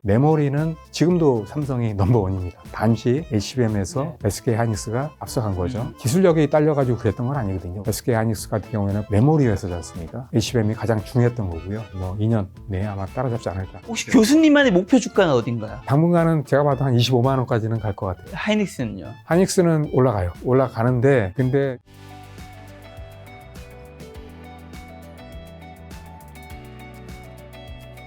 메모리는 지금도 삼성이 넘버원입니다. 단지 HBM에서 SK 하이닉스가 앞서간 거죠. 기술력이 딸려가지고 그랬던 건 아니거든요. SK 하이닉스 같은 경우에는 메모리 회사지 않습니까? HBM이 가장 중요했던 거고요. 뭐 2년 내에 아마 따라잡지 않을까. 혹시 교수님만의 목표 주가는 어딘가요? 당분간은 제가 봐도 한 25만 원까지는 갈 것 같아요. 하이닉스는요? 하이닉스는 올라가요. 올라가는데 근데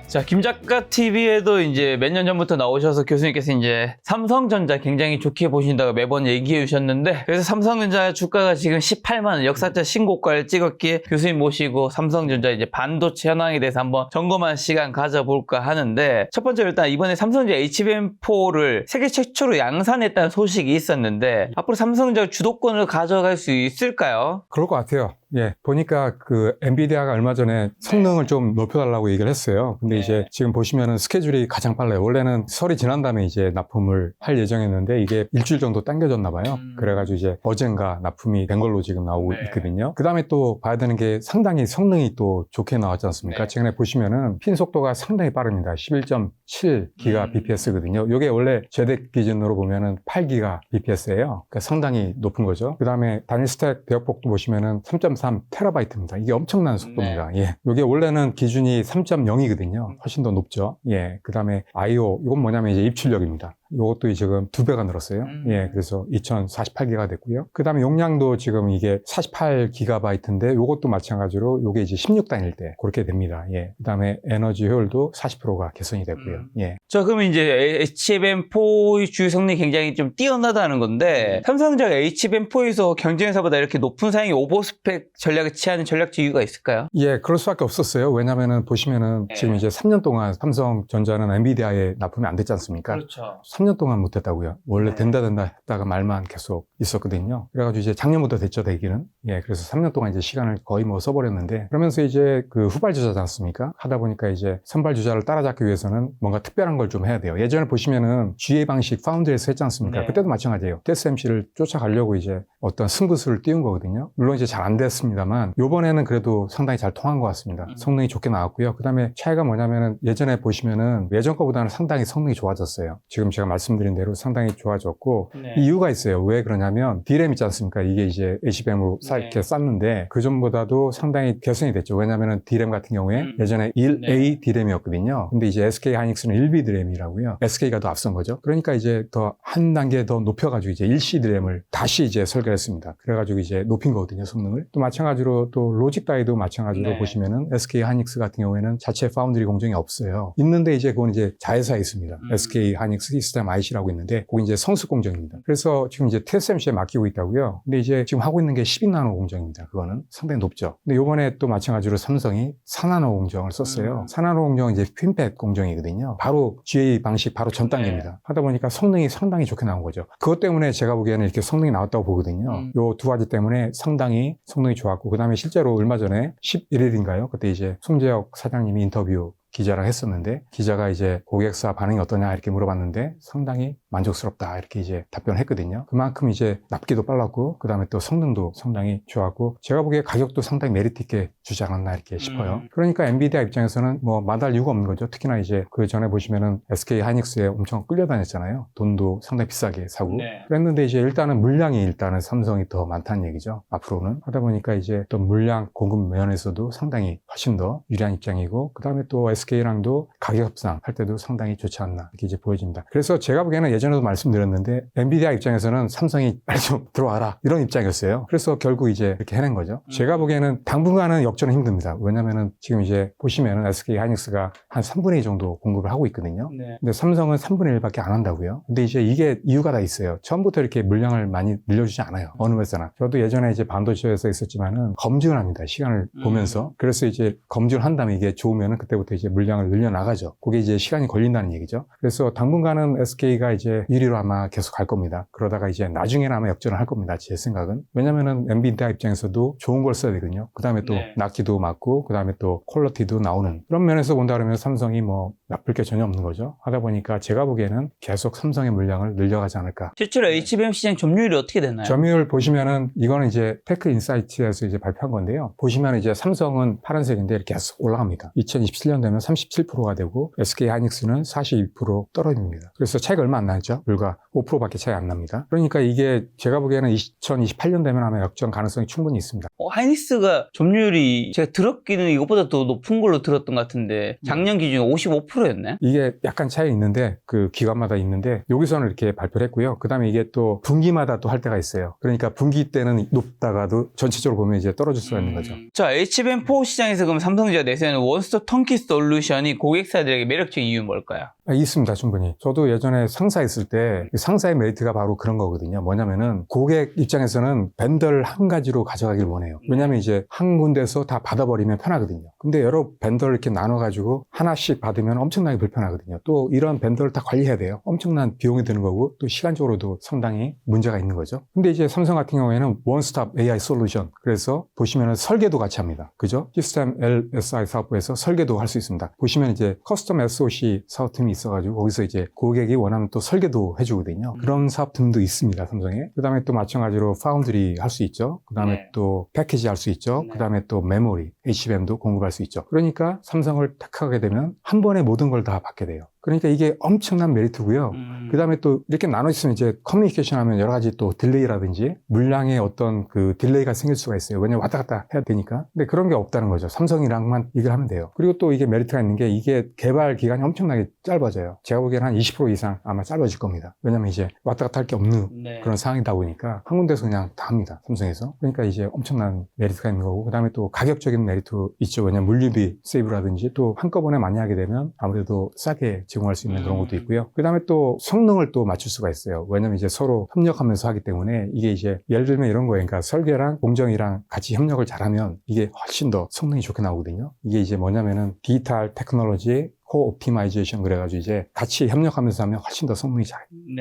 자, 김작가 TV에도 이제 몇 년 전부터 나오셔서 교수님께서 이제 삼성전자 굉장히 좋게 보신다고 매번 얘기해 주셨는데, 그래서 삼성전자 주가가 지금 18만 원 역사적 신고가를 찍었기에 교수님 모시고 삼성전자 이제 반도체 현황에 대해서 한번 점검하는 시간 가져볼까 하는데, 첫 번째로 일단 이번에 삼성전자 HBM4를 세계 최초로 양산했다는 소식이 있었는데, 앞으로 삼성전자 주도권을 가져갈 수 있을까요? 그럴 것 같아요. 예, 보니까 그 엔비디아가 얼마 전에 성능을 좀 높여달라고 얘기를 했어요. 근데 이제 지금 보시면은 스케줄이 가장 빨라요. 원래는 설이 지난 다음에 이제 납품을 할 예정이었는데 이게 일주일 정도 당겨졌나 봐요. 그래가지고 이제 어젠가 납품이 된 걸로 지금 나오고 있거든요. 그 다음에 또 봐야 되는 게 상당히 성능이 또 좋게 나왔지 않습니까? 최근에 보시면은 핀 속도가 상당히 빠릅니다. 11.7GBps거든요. 이게 원래 제덱 기준으로 보면은 8GBps예요. 그러니까 상당히 높은 거죠. 그 다음에 단일 스택 대역폭도 보시면은 3.3TB입니다. 이게 엄청난 속도입니다. 예. 이게 원래는 기준이 3.0이거든요. 훨씬 더 높죠. 예. 그 다음에 I/O, 이건 뭐냐면 이제 입출력입니다. 이것도 지금 2배가 늘었어요. 예, 그래서 2048기가 됐고요. 그 다음에 용량도 지금 이게 48GB인데 이것도 마찬가지로 이게 이제 16단일 때 그렇게 됩니다. 예. 그 다음에 에너지 효율도 40%가 개선이 됐고요. 예. 자, 그러면 이제 HBM4의 주요 성능이 굉장히 좀 뛰어나다는 건데, 삼성전자가 HBM4에서 경쟁사보다 이렇게 높은 사양의 오버스펙 전략을 취하는 전략적 이유가 있을까요? 예, 그럴 수밖에 없었어요. 왜냐면은 보시면은 지금 이제 3년 동안 삼성전자는 엔비디아에 납품이 안 됐지 않습니까? 그렇죠. 3년 동안 못했다고요. 원래 된다 했다가 말만 계속 있었거든요. 그래가지고 이제 작년부터 됐죠, 되기는. 예, 그래서 3년 동안 이제 시간을 거의 뭐 써버렸는데, 그러면서 이제 그 후발주자지 않습니까? 하다 보니까 이제 선발주자를 따라잡기 위해서는 뭔가 특별한 걸 좀 해야 돼요. 예전에 보시면은 GA 방식 파운드리에서 했지 않습니까? 그때도 마찬가지예요. TSMC를 쫓아가려고 이제 어떤 승부수를 띄운 거거든요. 물론 이제 잘 안 됐습니다만, 요번에는 그래도 상당히 잘 통한 것 같습니다. 성능이 좋게 나왔고요. 그 다음에 차이가 뭐냐면은 예전에 보시면은 예전 거보다는 상당히 성능이 좋아졌어요. 지금 제가 말씀드린 대로 상당히 좋아졌고, 이유가 있어요. 왜 그러냐면 D램 있지 않습니까? 이게 이제 HBM으로 이렇게 쌌는데 그 전보다도 상당히 개선이 됐죠. 왜냐면은 D램 같은 경우에 예전에 1A D램이었거든요. 근데 이제 SK 하이닉스는 1B D램이라고요. SK가 더 앞선 거죠. 그러니까 이제 더 한 단계 더 높여가지고 이제 1C D램을 다시 이제 설계를 했습니다. 그래가지고 이제 높인 거거든요, 성능을. 또 마찬가지로 또 로직 다이도 마찬가지로 보시면은 SK 하이닉스 같은 경우에는 자체 파운드리 공정이 없어요. 있는데 이제 그건 이제 자회사에 있습니다. SK 하이닉스 시스템 IC라고 있는데 그거 이제 성수 공정입니다. 그래서 지금 이제 TSMC에 맡기고 있다고요. 근데 이제 지금 하고 있는 게 12나노 공정입니다. 그거는 상당히 높죠. 근데 요번에 또 마찬가지로 삼성이 4나노 공정을 썼어요. 4나노 공정은 이제 핀팻 공정이거든요. 바로 GA 방식 바로 전 단계입니다. 하다 보니까 성능이 상당히 좋게 나온 거죠. 그것 때문에 제가 보기에는 이렇게 성능이 나왔다고 보거든요. 요 두 가지 때문에 상당히 성능이 좋았고, 그 다음에 실제로 얼마 전에 11일인가요? 그때 이제 송재혁 사장님이 인터뷰 기자랑 했었는데, 기자가 이제 고객사 반응이 어떠냐 이렇게 물어봤는데 상당히 만족스럽다 이렇게 이제 답변을 했거든요. 그만큼 이제 납기도 빨랐고 그 다음에 또 성능도 상당히 좋았고, 제가 보기에 가격도 상당히 메리트 있게 주지 않았나 이렇게 싶어요. 그러니까 엔비디아 입장에서는 뭐 마다할 이유가 없는 거죠. 특히나 이제 그 전에 보시면은 SK 하이닉스에 엄청 끌려다녔잖아요. 돈도 상당히 비싸게 사고 그랬는데, 이제 일단은 물량이 일단은 삼성이 더 많다는 얘기죠. 앞으로는 하다 보니까 이제 또 물량 공급 면에서도 상당히 훨씬 더 유리한 입장이고, 그 다음에 또 SK랑도 가격 협상 할 때도 상당히 좋지 않나 이렇게 이제 보여집니다. 그래서 제가 보기에는 예전에도 말씀드렸는데 엔비디아 입장에서는 삼성이 빨리 좀 들어와라 이런 입장이었어요. 그래서 결국 이제 이렇게 해낸 거죠. 제가 보기에는 당분간은 역전은 힘듭니다. 왜냐면은 지금 이제 보시면은 SK 하이닉스가 한 3분의 2 정도 공급을 하고 있거든요. 근데 삼성은 3분의 1밖에 안 한다고요. 근데 이제 이게 이유가 다 있어요. 처음부터 이렇게 물량을 많이 늘려주지 않아요. 어느 회사나. 저도 예전에 이제 반도체에서 있었지만은 검증을 합니다. 시간을 보면서. 그래서 이제 검증을 한 다음에 이게 좋으면은 그때부터 이제 물량을 늘려나가죠. 그게 이제 시간이 걸린다는 얘기죠. 그래서 당분간은 SK가 이제 1위로 아마 계속 갈 겁니다. 그러다가 이제 나중에는 아마 역전을 할 겁니다. 제 생각은. 왜냐면은 엔비디아 입장에서도 좋은 걸 써야 되거든요. 그 다음에 또 납기도 맞고, 그 다음에 또 퀄리티도 나오는 그런 면에서 본다 그러면 삼성이 뭐 나쁠 게 전혀 없는 거죠. 하다 보니까 제가 보기에는 계속 삼성의 물량을 늘려가지 않을까. 실제로 HBM 시장 점유율이 어떻게 되나요? 점유율 보시면은 이거는 이제 테크 인사이트에서 이제 발표한 건데요. 보시면 이제 삼성은 파란색인데 이렇게 계속 올라갑니다. 2027년 되면 37%가 되고 SK 하이닉스는 42% 떨어집니다. 그래서 차이가 얼마 안 나죠. 불과 5%밖에 차이 안 납니다. 그러니까 이게 제가 보기에는 2028년 되면 아마 역전 가능성이 충분히 있습니다. 하이닉스가 점유율이 제가 들었기는 이것보다 더 높은 걸로 들었던 것 같은데 작년 기준에 55%였네? 이게 약간 차이 있는데 그 기관마다 있는데 여기서는 이렇게 발표를 했고요. 그 다음에 이게 또 분기마다 또 할 때가 있어요. 그러니까 분기 때는 높다가도 전체적으로 보면 이제 떨어질 수가 있는 거죠. 자, HBM4 시장에서 그럼 삼성전자 내세우는 원스톱 턴키 솔루션이 고객사들에게 매력적인 이유는 뭘까요? 있습니다, 충분히. 저도 예전에 상사했을 때 상사의 메리트가 바로 그런 거거든요. 뭐냐면은 고객 입장에서는 벤더를 한 가지로 가져가길 원해요. 왜냐면 이제 한 군데서 다 받아버리면 편하거든요. 근데 여러 벤더를 이렇게 나눠가지고 하나씩 받으면 엄청나게 불편하거든요. 또 이런 벤더를 다 관리해야 돼요. 엄청난 비용이 드는 거고 또 시간적으로도 상당히 문제가 있는 거죠. 근데 이제 삼성 같은 경우에는 원스톱 AI 솔루션. 그래서 보시면은 설계도 같이 합니다. 그죠? 시스템 LSI 사업부에서 설계도 할 수 있습니다. 보시면 이제 커스텀 SOC 사업팀이 있어가지고 거기서 이제 고객이 원하면 또 설계도 해주거든요. 그런 사업팀도 있습니다, 삼성에. 그 다음에 또 마찬가지로 파운드리 할 수 있죠. 그 다음에 또 패키지 할 수 있죠. 그 다음에 또 메모리, HBM도 공급할 수 있죠. 그러니까 삼성을 택하게 되면 한 번에 모든 걸 다 받게 돼요. 그러니까 이게 엄청난 메리트고요. 그 다음에 또 이렇게 나눠 있으면 이제 커뮤니케이션 하면 여러 가지 또 딜레이라든지 물량의 어떤 그 딜레이가 생길 수가 있어요. 왜냐면 왔다 갔다 해야 되니까. 근데 그런 게 없다는 거죠. 삼성이랑만 이걸 하면 돼요. 그리고 또 이게 메리트가 있는 게 이게 개발 기간이 엄청나게 짧아져요. 제가 보기에는 한 20% 이상 아마 짧아질 겁니다. 왜냐면 이제 왔다 갔다 할 게 없는 그런 상황이다 보니까 한 군데서 그냥 다 합니다. 삼성에서. 그러니까 이제 엄청난 메리트가 있는 거고 그 다음에 또 가격적인 메리트 있죠. 왜냐면 물류비 세이브라든지 또 한꺼번에 많이 하게 되면 아무래도 싸게 제공할 수 있는 그런 것도 있고요. 그 다음에 또 성능을 또 맞출 수가 있어요. 왜냐면 이제 서로 협력하면서 하기 때문에 이게 이제 예를 들면 이런 거예요. 그러니까 설계랑 공정이랑 같이 협력을 잘하면 이게 훨씬 더 성능이 좋게 나오거든요. 이게 이제 뭐냐면은 디지털 테크놀로지 코옵티마이제이션 그래가지고 이제 같이 협력하면서 하면 훨씬 더 성능이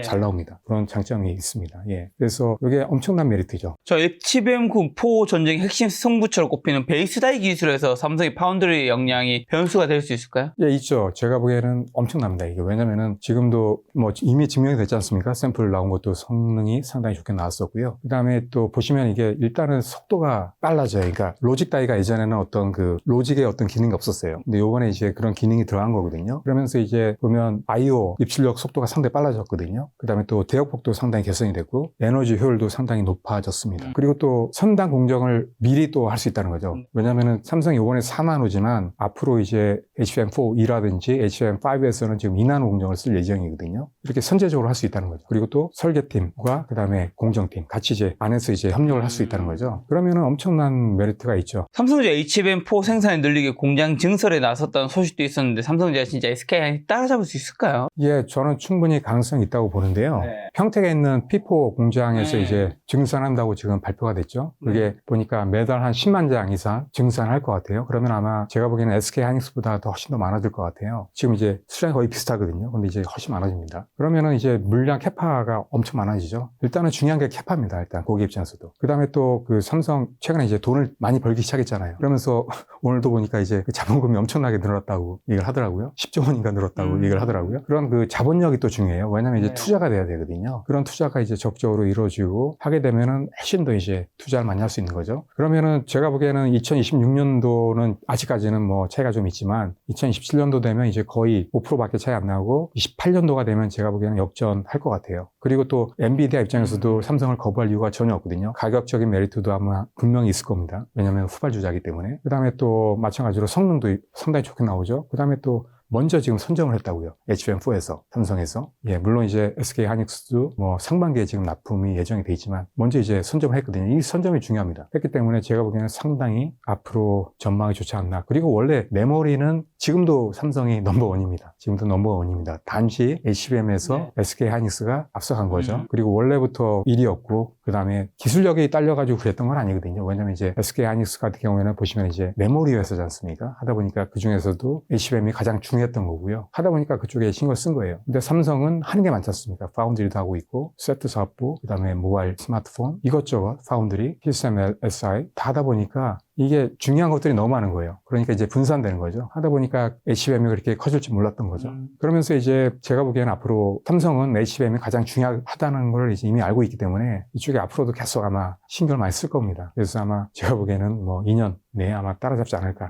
잘 나옵니다. 그런 장점이 있습니다. 예. 그래서 이게 엄청난 메리트죠. 저 HBM4 전쟁의 핵심 승부처로 꼽히는 베이스 다이 기술에서 삼성의 파운드리 역량이 변수가 될 수 있을까요? 예, 있죠. 제가 보기에는 엄청납니다. 이게 왜냐면은 지금도 뭐 이미 증명이 됐지 않습니까? 샘플 나온 것도 성능이 상당히 좋게 나왔었고요. 그 다음에 또 보시면 이게 일단은 속도가 빨라져요. 그러니까 로직 다이가 예전에는 어떤 그 로직의 어떤 기능이 없었어요. 근데 요번에 이제 그런 기능이 들어간 거거든요. 그러면서 이제 보면 I/O 입출력 속도가 상당히 빨라졌거든요. 그 다음에 또 대역폭도 상당히 개선이 됐고 에너지 효율도 상당히 높아졌습니다. 그리고 또 선단 공정을 미리 또 할 수 있다는 거죠. 왜냐면은 삼성이 이번에 4나노지만 앞으로 이제 HBM4E라든지 HBM5에서는 지금 2나노 공정을 쓸 예정이거든요. 이렇게 선제적으로 할 수 있다는 거죠. 그리고 또 설계팀과 그 다음에 공정팀 같이 이제 안에서 이제 협력을 할 수 있다는 거죠. 그러면은 엄청난 메리트가 있죠. 삼성전자 HBM4 생산을 늘리기 공장 증설에 나섰다는 소식도 있었는데 삼성전자 진짜 SK하이닉스 따라잡을 수 있을까요? 예, 저는 충분히 가능성이 있다고 보는데요. 평택에 있는 P4 공장에서 이제 증산한다고 지금 발표가 됐죠. 그게 보니까 매달 한 10만 장 이상 증산할 것 같아요. 그러면 아마 제가 보기에는 SK하이닉스보다 더 훨씬 더 많아질 것 같아요. 지금 이제 수량이 거의 비슷하거든요. 근데 이제 훨씬 많아집니다. 그러면은 이제 물량 캐파가 엄청 많아지죠. 일단은 중요한 게 캐파입니다. 일단 고객 입장에서도. 그 다음에 또 그 삼성 최근에 이제 돈을 많이 벌기 시작했잖아요. 그러면서 오늘도 보니까 이제 그 자본금이 엄청나게 늘었다고 얘기를 하더라고요. 10조 원인가 늘었다고 얘기를 하더라고요. 그런 그 자본력이 또 중요해요. 왜냐면 이제 투자가 돼야 되거든요. 그런 투자가 이제 적극적으로 이루어지고 하게 되면은 훨씬 더 이제 투자를 많이 할 수 있는 거죠. 그러면은 제가 보기에는 2026년도는 아직까지는 뭐 차이가 좀 있지만 2027년도 되면 이제 거의 5%밖에 차이 안 나고 28년도가 되면 제가 보기에는 역전할 것 같아요. 그리고 또 엔비디아 입장에서도 삼성을 거부할 이유가 전혀 없거든요. 가격적인 메리트도 아마 분명히 있을 겁니다. 왜냐면 후발주자이기 때문에. 그 다음에 또 마찬가지로 성능도 상당히 좋게 나오죠. 그 다음에 또 먼저 지금 선정을 했다고요. HBM4에서, 삼성에서. 예, 물론 이제 SK 하이닉스도 뭐 상반기에 지금 납품이 예정이 돼 있지만 먼저 이제 선정을 했거든요. 이 선점이 중요합니다. 했기 때문에 제가 보기에는 상당히 앞으로 전망이 좋지 않나. 그리고 원래 메모리는 지금도 삼성이 넘버원입니다. 지금도 넘버원입니다. 단지 HBM에서 SK 하이닉스가 앞서간 거죠. 그리고 원래부터 1위였고 그 다음에 기술력이 딸려가지고 그랬던 건 아니거든요. 왜냐면 이제 SK 하이닉스 같은 경우에는 보시면 이제 메모리 회사지 않습니까? 하다 보니까 그 중에서도 HBM이 가장 중요했던 거고요. 하다 보니까 그쪽에 신경 쓴 거예요. 근데 삼성은 하는 게 많지 않습니까? 파운드리도 하고 있고, 세트 사업부, 그 다음에 모바일 스마트폰, 이것저것 파운드리, 시스템 SI 다 하다 보니까 이게 중요한 것들이 너무 많은 거예요. 그러니까 이제 분산되는 거죠. 하다 보니까 HBM이 그렇게 커질 줄 몰랐던 거죠. 그러면서 이제 제가 보기에는 앞으로 삼성은 HBM이 가장 중요하다는 걸 이제 이미 알고 있기 때문에 이쪽에 앞으로도 계속 아마 신경을 많이 쓸 겁니다. 그래서 아마 제가 보기에는 뭐 2년 내에 아마 따라잡지 않을까.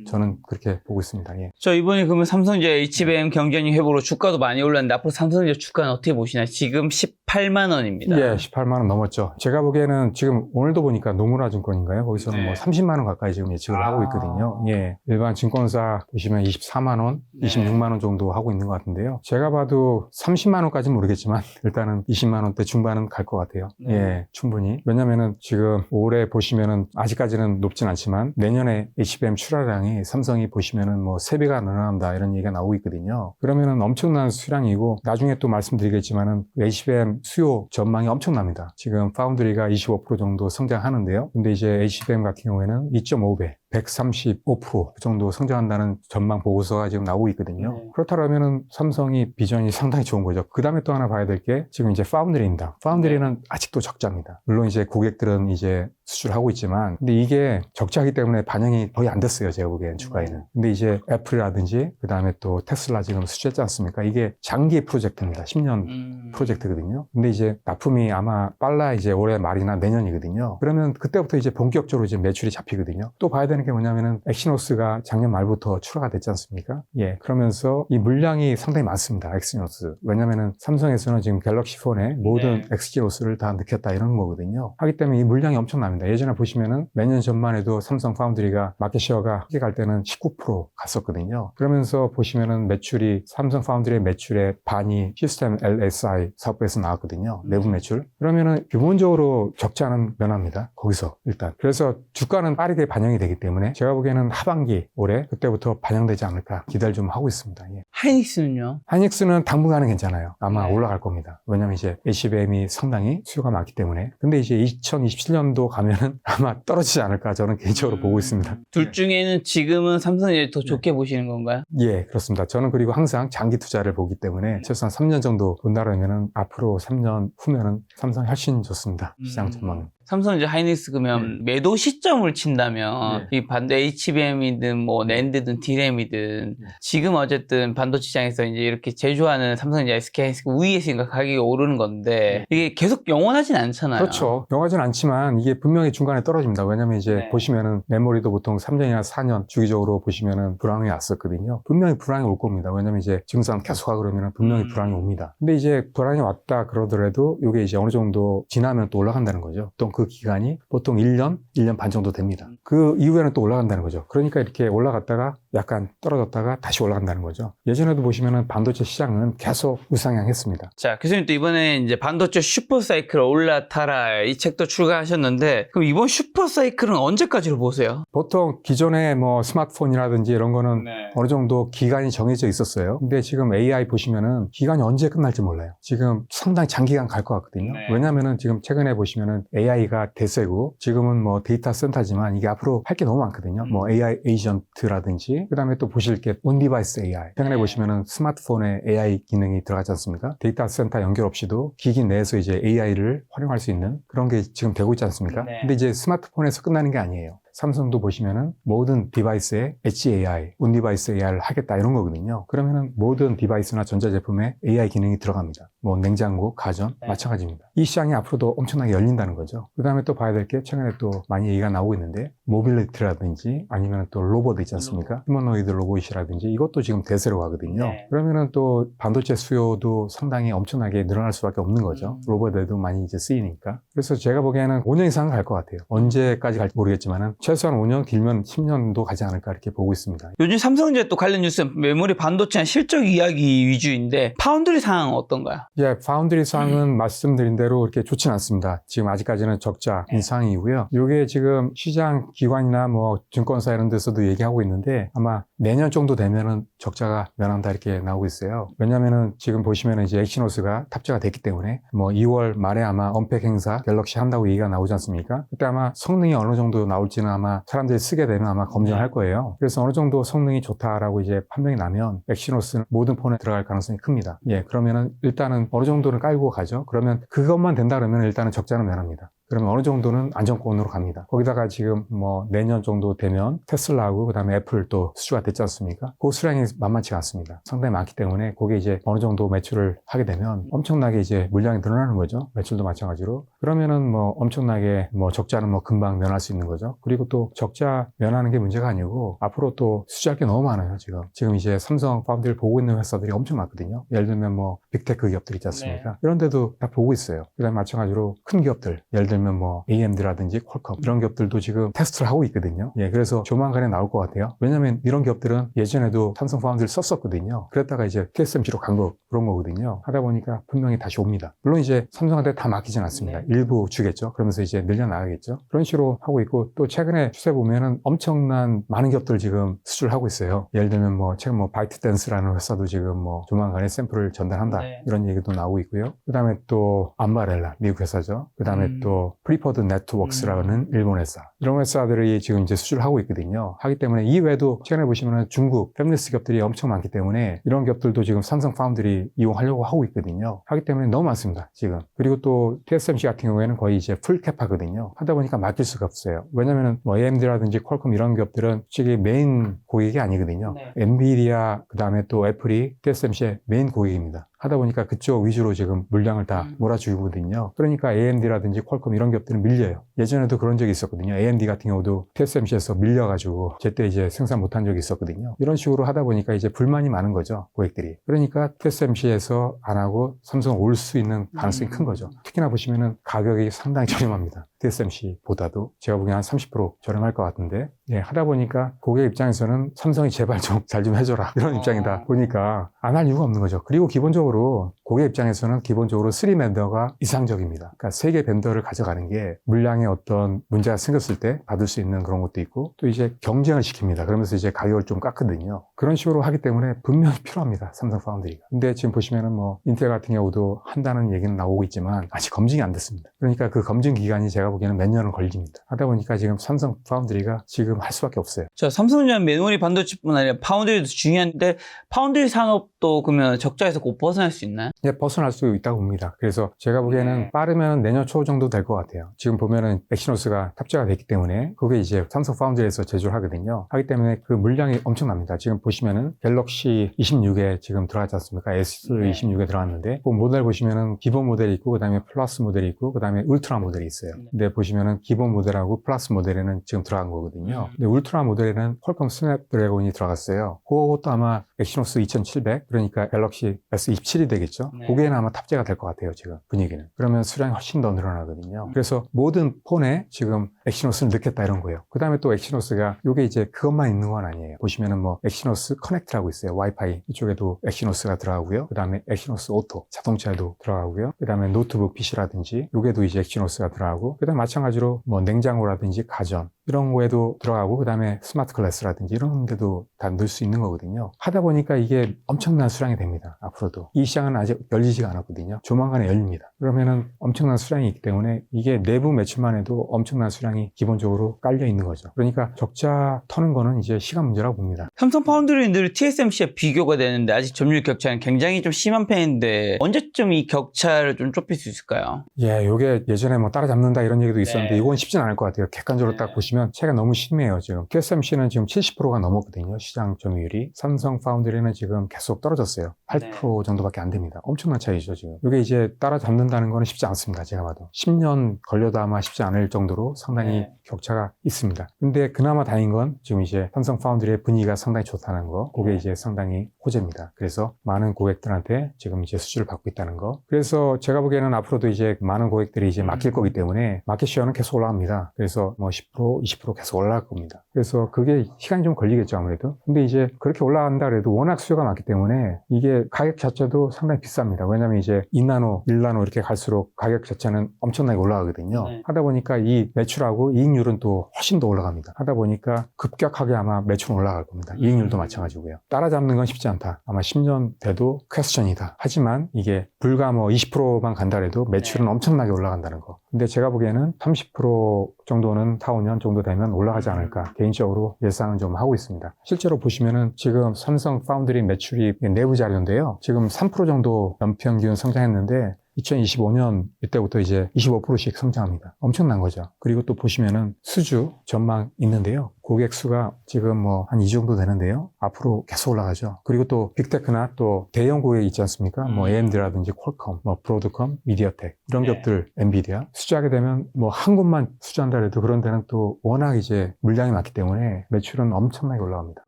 저는 그렇게 보고 있습니다. 예. 저 이번에 그러면 삼성전자 HBM 경쟁력 회복으로 주가도 많이 올랐는데 앞으로 삼성전자 주가는 어떻게 보시나요? 지금 18만 원입니다. 예, 18만 원 넘었죠. 제가 보기에는 지금 오늘도 보니까 노무라 증권인가요? 거기서는 네. 뭐 30만 원 가까이 지금 예측을 하고 있거든요. 예. 일반 증권사 보시면 24만 원, 네. 26만 원 정도 하고 있는 것 같은데요. 제가 봐도 30만 원까지는 모르겠지만 일단은 20만 원대 중반은 갈 것 같아요. 네. 예, 충분히. 왜냐면은 지금 올해 보시면은 아직까지는 높진 않지만 내년에 HBM 출하량이 삼성이 보시면은 뭐 3배가 늘어난다 이런 얘기가 나오고 있거든요. 그러면은 엄청난 수량이고 나중에 또 말씀드리겠지만은 HBM 수요 전망이 엄청납니다. 지금 파운드리가 25% 정도 성장하는데요. 근데 이제 HBM 같은 경우에는 2.5배 135% 정도 성장한다는 전망 보고서가 지금 나오고 있거든요. 네. 그렇다면 삼성이 비전이 상당히 좋은 거죠. 그 다음에 또 하나 봐야 될 게 지금 이제 파운드리입니다. 파운드리는 아직도 적자입니다. 물론 이제 고객들은 이제 수출하고 있지만 근데 이게 적자이기 때문에 반영이 거의 안 됐어요. 제가 보기엔 주가에는. 근데 이제 애플이라든지 그 다음에 또 테슬라 지금 수주했지 않습니까? 이게 장기 프로젝트입니다. 10년 프로젝트거든요. 근데 이제 납품이 아마 빨라 이제 올해 말이나 내년이거든요. 그러면 그때부터 이제 본격적으로 이제 매출이 잡히거든요. 또 봐야 되는 게 뭐냐면은 엑시노스가 작년 말부터 출하가 됐지 않습니까? 예. 그러면서 이 물량이 상당히 많습니다. 엑시노스. 왜냐면은 삼성에서는 지금 갤럭시 폰에 모든 엑시노스를 다 넣겠다 이런 거거든요. 하기 때문에 이 물량이 엄청납니다. 예전에 보시면은 몇 년 전만 해도 삼성 파운드리가 마켓시어가 크게 갈 때는 19% 갔었거든요. 그러면서 보시면은 매출이 삼성 파운드리의 매출의 반이 시스템 LSI 사업부에서 나왔거든요. 내부 매출. 그러면은 기본적으로 적자는 면합니다. 거기서 일단. 그래서 주가는 빠르게 반영이 되기 때문에 제가 보기에는 하반기 올해 그때부터 반영되지 않을까 기대를 좀 하고 있습니다. 예. 하이닉스는요? 하이닉스는 당분간은 괜찮아요. 아마 네. 올라갈 겁니다. 왜냐면 이제 HBM이 상당히 수요가 많기 때문에. 근데 이제 2027년도 가면은 아마 떨어지지 않을까 저는 개인적으로 보고 있습니다. 둘 중에는 지금은 삼성이 더 좋게 보시는 건가요? 예, 그렇습니다. 저는 그리고 항상 장기 투자를 보기 때문에 최소한 3년 정도 본다라면은 앞으로 3년 후면은 삼성이 훨씬 좋습니다. 시장 전망은. 삼성 이제 하이닉스 그러면 매도 시점을 친다면 이 반도 HBM이든 뭐 낸드든 디램이든 지금 어쨌든 반도체 시장에서 이제 이렇게 제조하는 삼성 이제 SK 하이닉스 위에 있으니까 가격이 오르는 건데 이게 계속 영원하진 않잖아요. 그렇죠. 영하진 않지만 이게 분명히 중간에 떨어집니다. 왜냐면 이제 네. 보시면은 메모리도 보통 3년이나 4년 주기적으로 보시면은 불황이 왔었거든요. 분명히 불황이 올 겁니다. 왜냐면 이제 증산 계속 하고 그러면은 분명히 불황이 옵니다. 근데 이제 불황이 왔다 그러더라도 이게 이제 어느 정도 지나면 또 올라간다는 거죠. 또 그 기간이 보통 1년, 1년 반 정도 됩니다. 그 이후에는 또 올라간다는 거죠. 그러니까 이렇게 올라갔다가 약간 떨어졌다가 다시 올라간다는 거죠. 예전에도 보시면은 반도체 시장은 계속 우상향했습니다. 자, 교수님 또 이번에 이제 반도체 슈퍼사이클 올라타라 이 책도 출간하셨는데 그럼 이번 슈퍼사이클은 언제까지로 보세요? 보통 기존에 뭐 스마트폰이라든지 이런 거는 어느 정도 기간이 정해져 있었어요. 근데 지금 AI 보시면은 기간이 언제 끝날지 몰라요. 지금 상당히 장기간 갈 것 같거든요. 왜냐면은 지금 최근에 보시면은 AI가 대세고 지금은 뭐 데이터 센터지만 이게 앞으로 할 게 너무 많거든요. 뭐 AI 에이전트라든지 그 다음에 또 보실 게 온디바이스 AI. 최근에 보시면은 스마트폰에 AI 기능이 들어가지 않습니까? 데이터 센터 연결 없이도 기기 내에서 이제 AI를 활용할 수 있는 그런 게 지금 되고 있지 않습니까? 근데 이제 스마트폰에서 끝나는 게 아니에요. 삼성도 보시면은 모든 디바이스에 Edge AI, 온디바이스 AI를 하겠다 이런 거거든요. 그러면은 모든 디바이스나 전자제품에 AI 기능이 들어갑니다. 뭐 냉장고, 가전 마찬가지입니다. 이 시장이 앞으로도 엄청나게 열린다는 거죠. 그 다음에 또 봐야 될 게 최근에 또 많이 얘기가 나오고 있는데 모빌리티라든지 아니면 또 로봇 있지 않습니까? 휴머노이드 로봇이라든지 이것도 지금 대세로 가거든요. 그러면은 또 반도체 수요도 상당히 엄청나게 늘어날 수밖에 없는 거죠. 로봇에도 많이 이제 쓰이니까. 그래서 제가 보기에는 5년 이상은 갈 것 같아요. 언제까지 갈지 모르겠지만은 최소한 5년, 길면 10년도 가지 않을까 이렇게 보고 있습니다. 요즘 삼성전자 또 관련 뉴스 메모리 반도체나 실적 이야기 위주인데 파운드리 상황은 어떤가요? 예, 파운드리 상황은 말씀드린 대로 이렇게 좋지는 않습니다. 지금 아직까지는 적자인 상황이고요. 이게 지금 시장 기관이나 뭐 증권사 이런 데서도 얘기하고 있는데 아마 내년 정도 되면은 적자가 면한다 이렇게 나오고 있어요. 왜냐면은 지금 보시면은 이제 엑시노스가 탑재가 됐기 때문에 뭐 2월 말에 아마 언팩 행사 갤럭시 한다고 얘기가 나오지 않습니까? 그때 아마 성능이 어느 정도 나올지는 아마 사람들이 쓰게 되면 아마 검증할 거예요. 그래서 어느 정도 성능이 좋다라고 이제 판명이 나면 엑시노스는 모든 폰에 들어갈 가능성이 큽니다. 예, 그러면은 일단은 어느 정도는 깔고 가죠. 그러면 그것만 된다 그러면 일단은 적자는 면합니다. 그러면 어느 정도는 안정권으로 갑니다. 거기다가 지금 뭐 내년 정도 되면 테슬라하고 그다음에 애플 또 수주가 됐지 않습니까? 그 수량이 만만치가 않습니다. 상당히 많기 때문에 그게 이제 어느 정도 매출을 하게 되면 엄청나게 이제 물량이 늘어나는 거죠. 매출도 마찬가지로. 그러면은 뭐 엄청나게 뭐 적자는 뭐 금방 면할 수 있는 거죠. 그리고 또 적자 면하는 게 문제가 아니고 앞으로 또 수주할 게 너무 많아요, 지금 이제 삼성 파운드를 보고 있는 회사들이 엄청 많거든요. 예를 들면 뭐 빅테크 기업들 있지 않습니까? 이런 데도 다 보고 있어요. 그다음에 마찬가지로 큰 기업들, 예를 들면 뭐 AMD라든지 퀄컴 이런 기업들도 지금 테스트를 하고 있거든요. 예, 그래서 조만간에 나올 것 같아요. 왜냐면 이런 기업들은 예전에도 삼성 파운드를 썼었거든요. 그랬다가 이제 TSMC로 간 거 그런 거거든요. 하다 보니까 분명히 다시 옵니다. 물론 이제 삼성한테 다 맡기진 않습니다. 일부 주겠죠. 그러면서 이제 늘려나가겠죠. 그런 식으로 하고 있고 또 최근에 추세 보면은 엄청난 많은 기업들 지금 수주를 하고 있어요. 예를 들면 뭐 최근 뭐 바이트댄스라는 회사도 지금 뭐 조만간에 샘플을 전달한다 이런 얘기도 나오고 있고요. 그다음에 또 암바렐라 미국 회사죠. 그다음에 또 프리퍼드 네트워크스라는 일본 회사 이런 회사들이 지금 이제 수주를 하고 있거든요. 하기 때문에 이 외에도 최근에 보시면은 중국 패밀리스 기업들이 엄청 많기 때문에 이런 기업들도 지금 삼성 파운드리 이용하려고 하고 있거든요. 하기 때문에 너무 많습니다, 지금. 그리고 또 TSMC 같은 경우에는 거의 이제 풀캡하거든요. 하다 보니까 맡길 수가 없어요. 왜냐면은 뭐 AMD라든지 퀄컴 이런 기업들은 솔직히 메인 고객이 아니거든요. 엔비디아 그다음에 또 애플이 TSMC의 메인 고객입니다. 하다 보니까 그쪽 위주로 지금 물량을 다 몰아주거든요. 그러니까 AMD라든지 퀄컴 이런 기업들은 밀려요. 예전에도 그런 적이 있었거든요. AMD 같은 경우도 TSMC에서 밀려가지고 제때 이제 생산 못한 적이 있었거든요. 이런 식으로 하다 보니까 이제 불만이 많은 거죠, 고객들이. 그러니까 TSMC에서 안 하고 삼성 올 수 있는 가능성이 큰 거죠. 특히나 보시면은 가격이 상당히 저렴합니다. TSMC보다도 제가 보기엔 한 30% 저렴할 것 같은데, 예, 하다 보니까 고객 입장에서는 삼성이 제발 좀 잘 좀 해줘라 이런 입장이다 보니까 안 할 이유가 없는 거죠. 그리고 기본적으로 고객 입장에서는 기본적으로 3벤더가 이상적입니다. 그러니까 3개 벤더를 가져가는 게 물량에 어떤 문제가 생겼을 때 받을 수 있는 그런 것도 있고 또 이제 경쟁을 시킵니다. 그러면서 이제 가격을 좀 깎거든요. 그런 식으로 하기 때문에 분명히 필요합니다. 삼성 파운드리가. 근데 지금 보시면은 뭐 인텔 같은 경우도 한다는 얘기는 나오고 있지만 아직 검증이 안 됐습니다. 그러니까 그 검증 기간이 제가 보기에는 몇 년은 걸립니다. 하다 보니까 지금 삼성 파운드리가 지금 할 수밖에 없어요. 자, 삼성전자 메모리 반도체뿐 아니라 파운드리도 중요한데 파운드리 산업도 그러면 적자에서 곧 벗어날 수 있나요? 네, 벗어날 수 있다고 봅니다. 그래서 제가 보기에는 빠르면 내년 초 정도 될 것 같아요. 지금 보면은 엑시노스가 탑재가 됐기 때문에 그게 이제 삼성 파운드리에서 제조를 하거든요. 하기 때문에 그 물량이 엄청납니다. 지금 보시면은 갤럭시 26에 지금 들어갔지 않습니까? S26에 들어갔는데 그 모델 보시면은 기본 모델이 있고 그다음에 플러스 모델이 있고 그다음에 울트라 모델이 있어요. 근데 보시면은 기본 모델하고 플러스 모델에는 지금 들어간 거거든요. 근데 울트라 모델에는 퀄컴 스냅드래곤이 들어갔어요. 그것도 아마 엑시노스 2700 그러니까 갤럭시 S27이 되겠죠. 거기에는 아마 탑재가 될 것 같아요, 지금 분위기는. 그러면 수량이 훨씬 더 늘어나거든요. 그래서 모든 폰에 지금 엑시노스를 넣겠다 이런 거예요. 그 다음에 또 엑시노스가 이게 이제 그것만 있는 건 아니에요. 보시면은 뭐 엑시노스 커넥트라고 있어요. 와이파이 이쪽에도 엑시노스가 들어가고요. 그 다음에 엑시노스 오토 자동차에도 들어가고요. 그 다음에 노트북 PC라든지 요게도 이제 엑시노스가 들어가고 그 다음 마찬가지로 뭐 냉장고라든지 가전 이런 거에도 들어가고 그 다음에 스마트 클래스라든지 이런 데도 다 넣을 수 있는 거거든요. 하다 보니까 이게 엄청난 수량이 됩니다. 앞으로도. 이 시장은 아직 열리지가 않았거든요. 조만간에 열립니다. 그러면은 엄청난 수량이 있기 때문에 이게 내부 매출만 해도 엄청난 수량이 기본적으로 깔려 있는 거죠. 그러니까 적자 터는 거는 이제 시간 문제라고 봅니다. 삼성 파운드리는 늘 TSMC와 비교가 되는데 아직 점유율 격차는 굉장히 좀 심한 편인데 언제쯤 이 격차를 좀 좁힐 수 있을까요? 예, 요게 예전에 뭐 따라잡는다 이런 얘기도 있었는데 이건 쉽진 않을 것 같아요. 객관적으로 딱 보시면 차이가 너무 심해요, 지금. TSMC는 지금 70%가 넘었거든요, 시장 점유율이. 삼성 파운드리는 지금 계속 떨어졌어요. 8% 정도밖에 안 됩니다. 엄청난 차이죠, 지금. 이게 이제 따라잡는다는 거는 쉽지 않습니다, 제가 봐도. 10년 걸려도 아마 쉽지 않을 정도로 상당히 격차가 있습니다. 근데 그나마 다행인 건 지금 이제 삼성 파운드리의 분위기가 상당히 좋다는 거, 그게 이제 상당히 호재입니다. 그래서 많은 고객들한테 지금 이제 수주를 받고 있다는 거. 그래서 제가 보기에는 앞으로도 이제 많은 고객들이 이제 맡길 거기 때문에 마켓 시어는 계속 올라갑니다. 그래서 뭐 10%, 20% 계속 올라갈 겁니다. 그래서 그게 시간이 좀 걸리겠죠, 아무래도. 근데 이제 그렇게 올라간다 그래도 워낙 수요가 많기 때문에 이게 가격 자체도 상당히 비쌉니다. 왜냐면 이제 2나노, 1나노 이렇게 갈수록 가격 자체는 엄청나게 올라가거든요. 하다 보니까 이 매출하고 이익률은 또 훨씬 더 올라갑니다. 하다 보니까 급격하게 아마 매출은 올라갈 겁니다. 이익률도 마찬가지고요. 따라잡는 건 쉽지 않다. 아마 10년 돼도 퀘스천이다. 하지만 이게 불과 뭐 20%만 간다 해도 매출은 엄청나게 올라간다는 거. 근데 제가 보기에는 30% 정도는 4, 5년 정도 되면 올라가지 않을까 개인적으로 예상은 좀 하고 있습니다. 실제로 보시면은 지금 삼성 파운드리 매출이 내부 자료인데요. 지금 3% 정도 연평균 성장했는데 2025년 이때부터 이제 25%씩 성장합니다. 엄청난 거죠. 그리고 또 보시면은 수주 전망 있는데요. 고객 수가 지금 뭐 한 이 정도 되는데요. 앞으로 계속 올라가죠. 그리고 또 빅테크나 또 대형 고객 있지 않습니까? 뭐 AMD라든지 퀄컴, 뭐 브로드컴, 미디어텍 이런 기업들, 엔비디아 수주하게 되면 뭐 한 곳만 수주한다 해도 그런 데는 또 워낙 이제 물량이 많기 때문에 매출은 엄청나게 올라갑니다.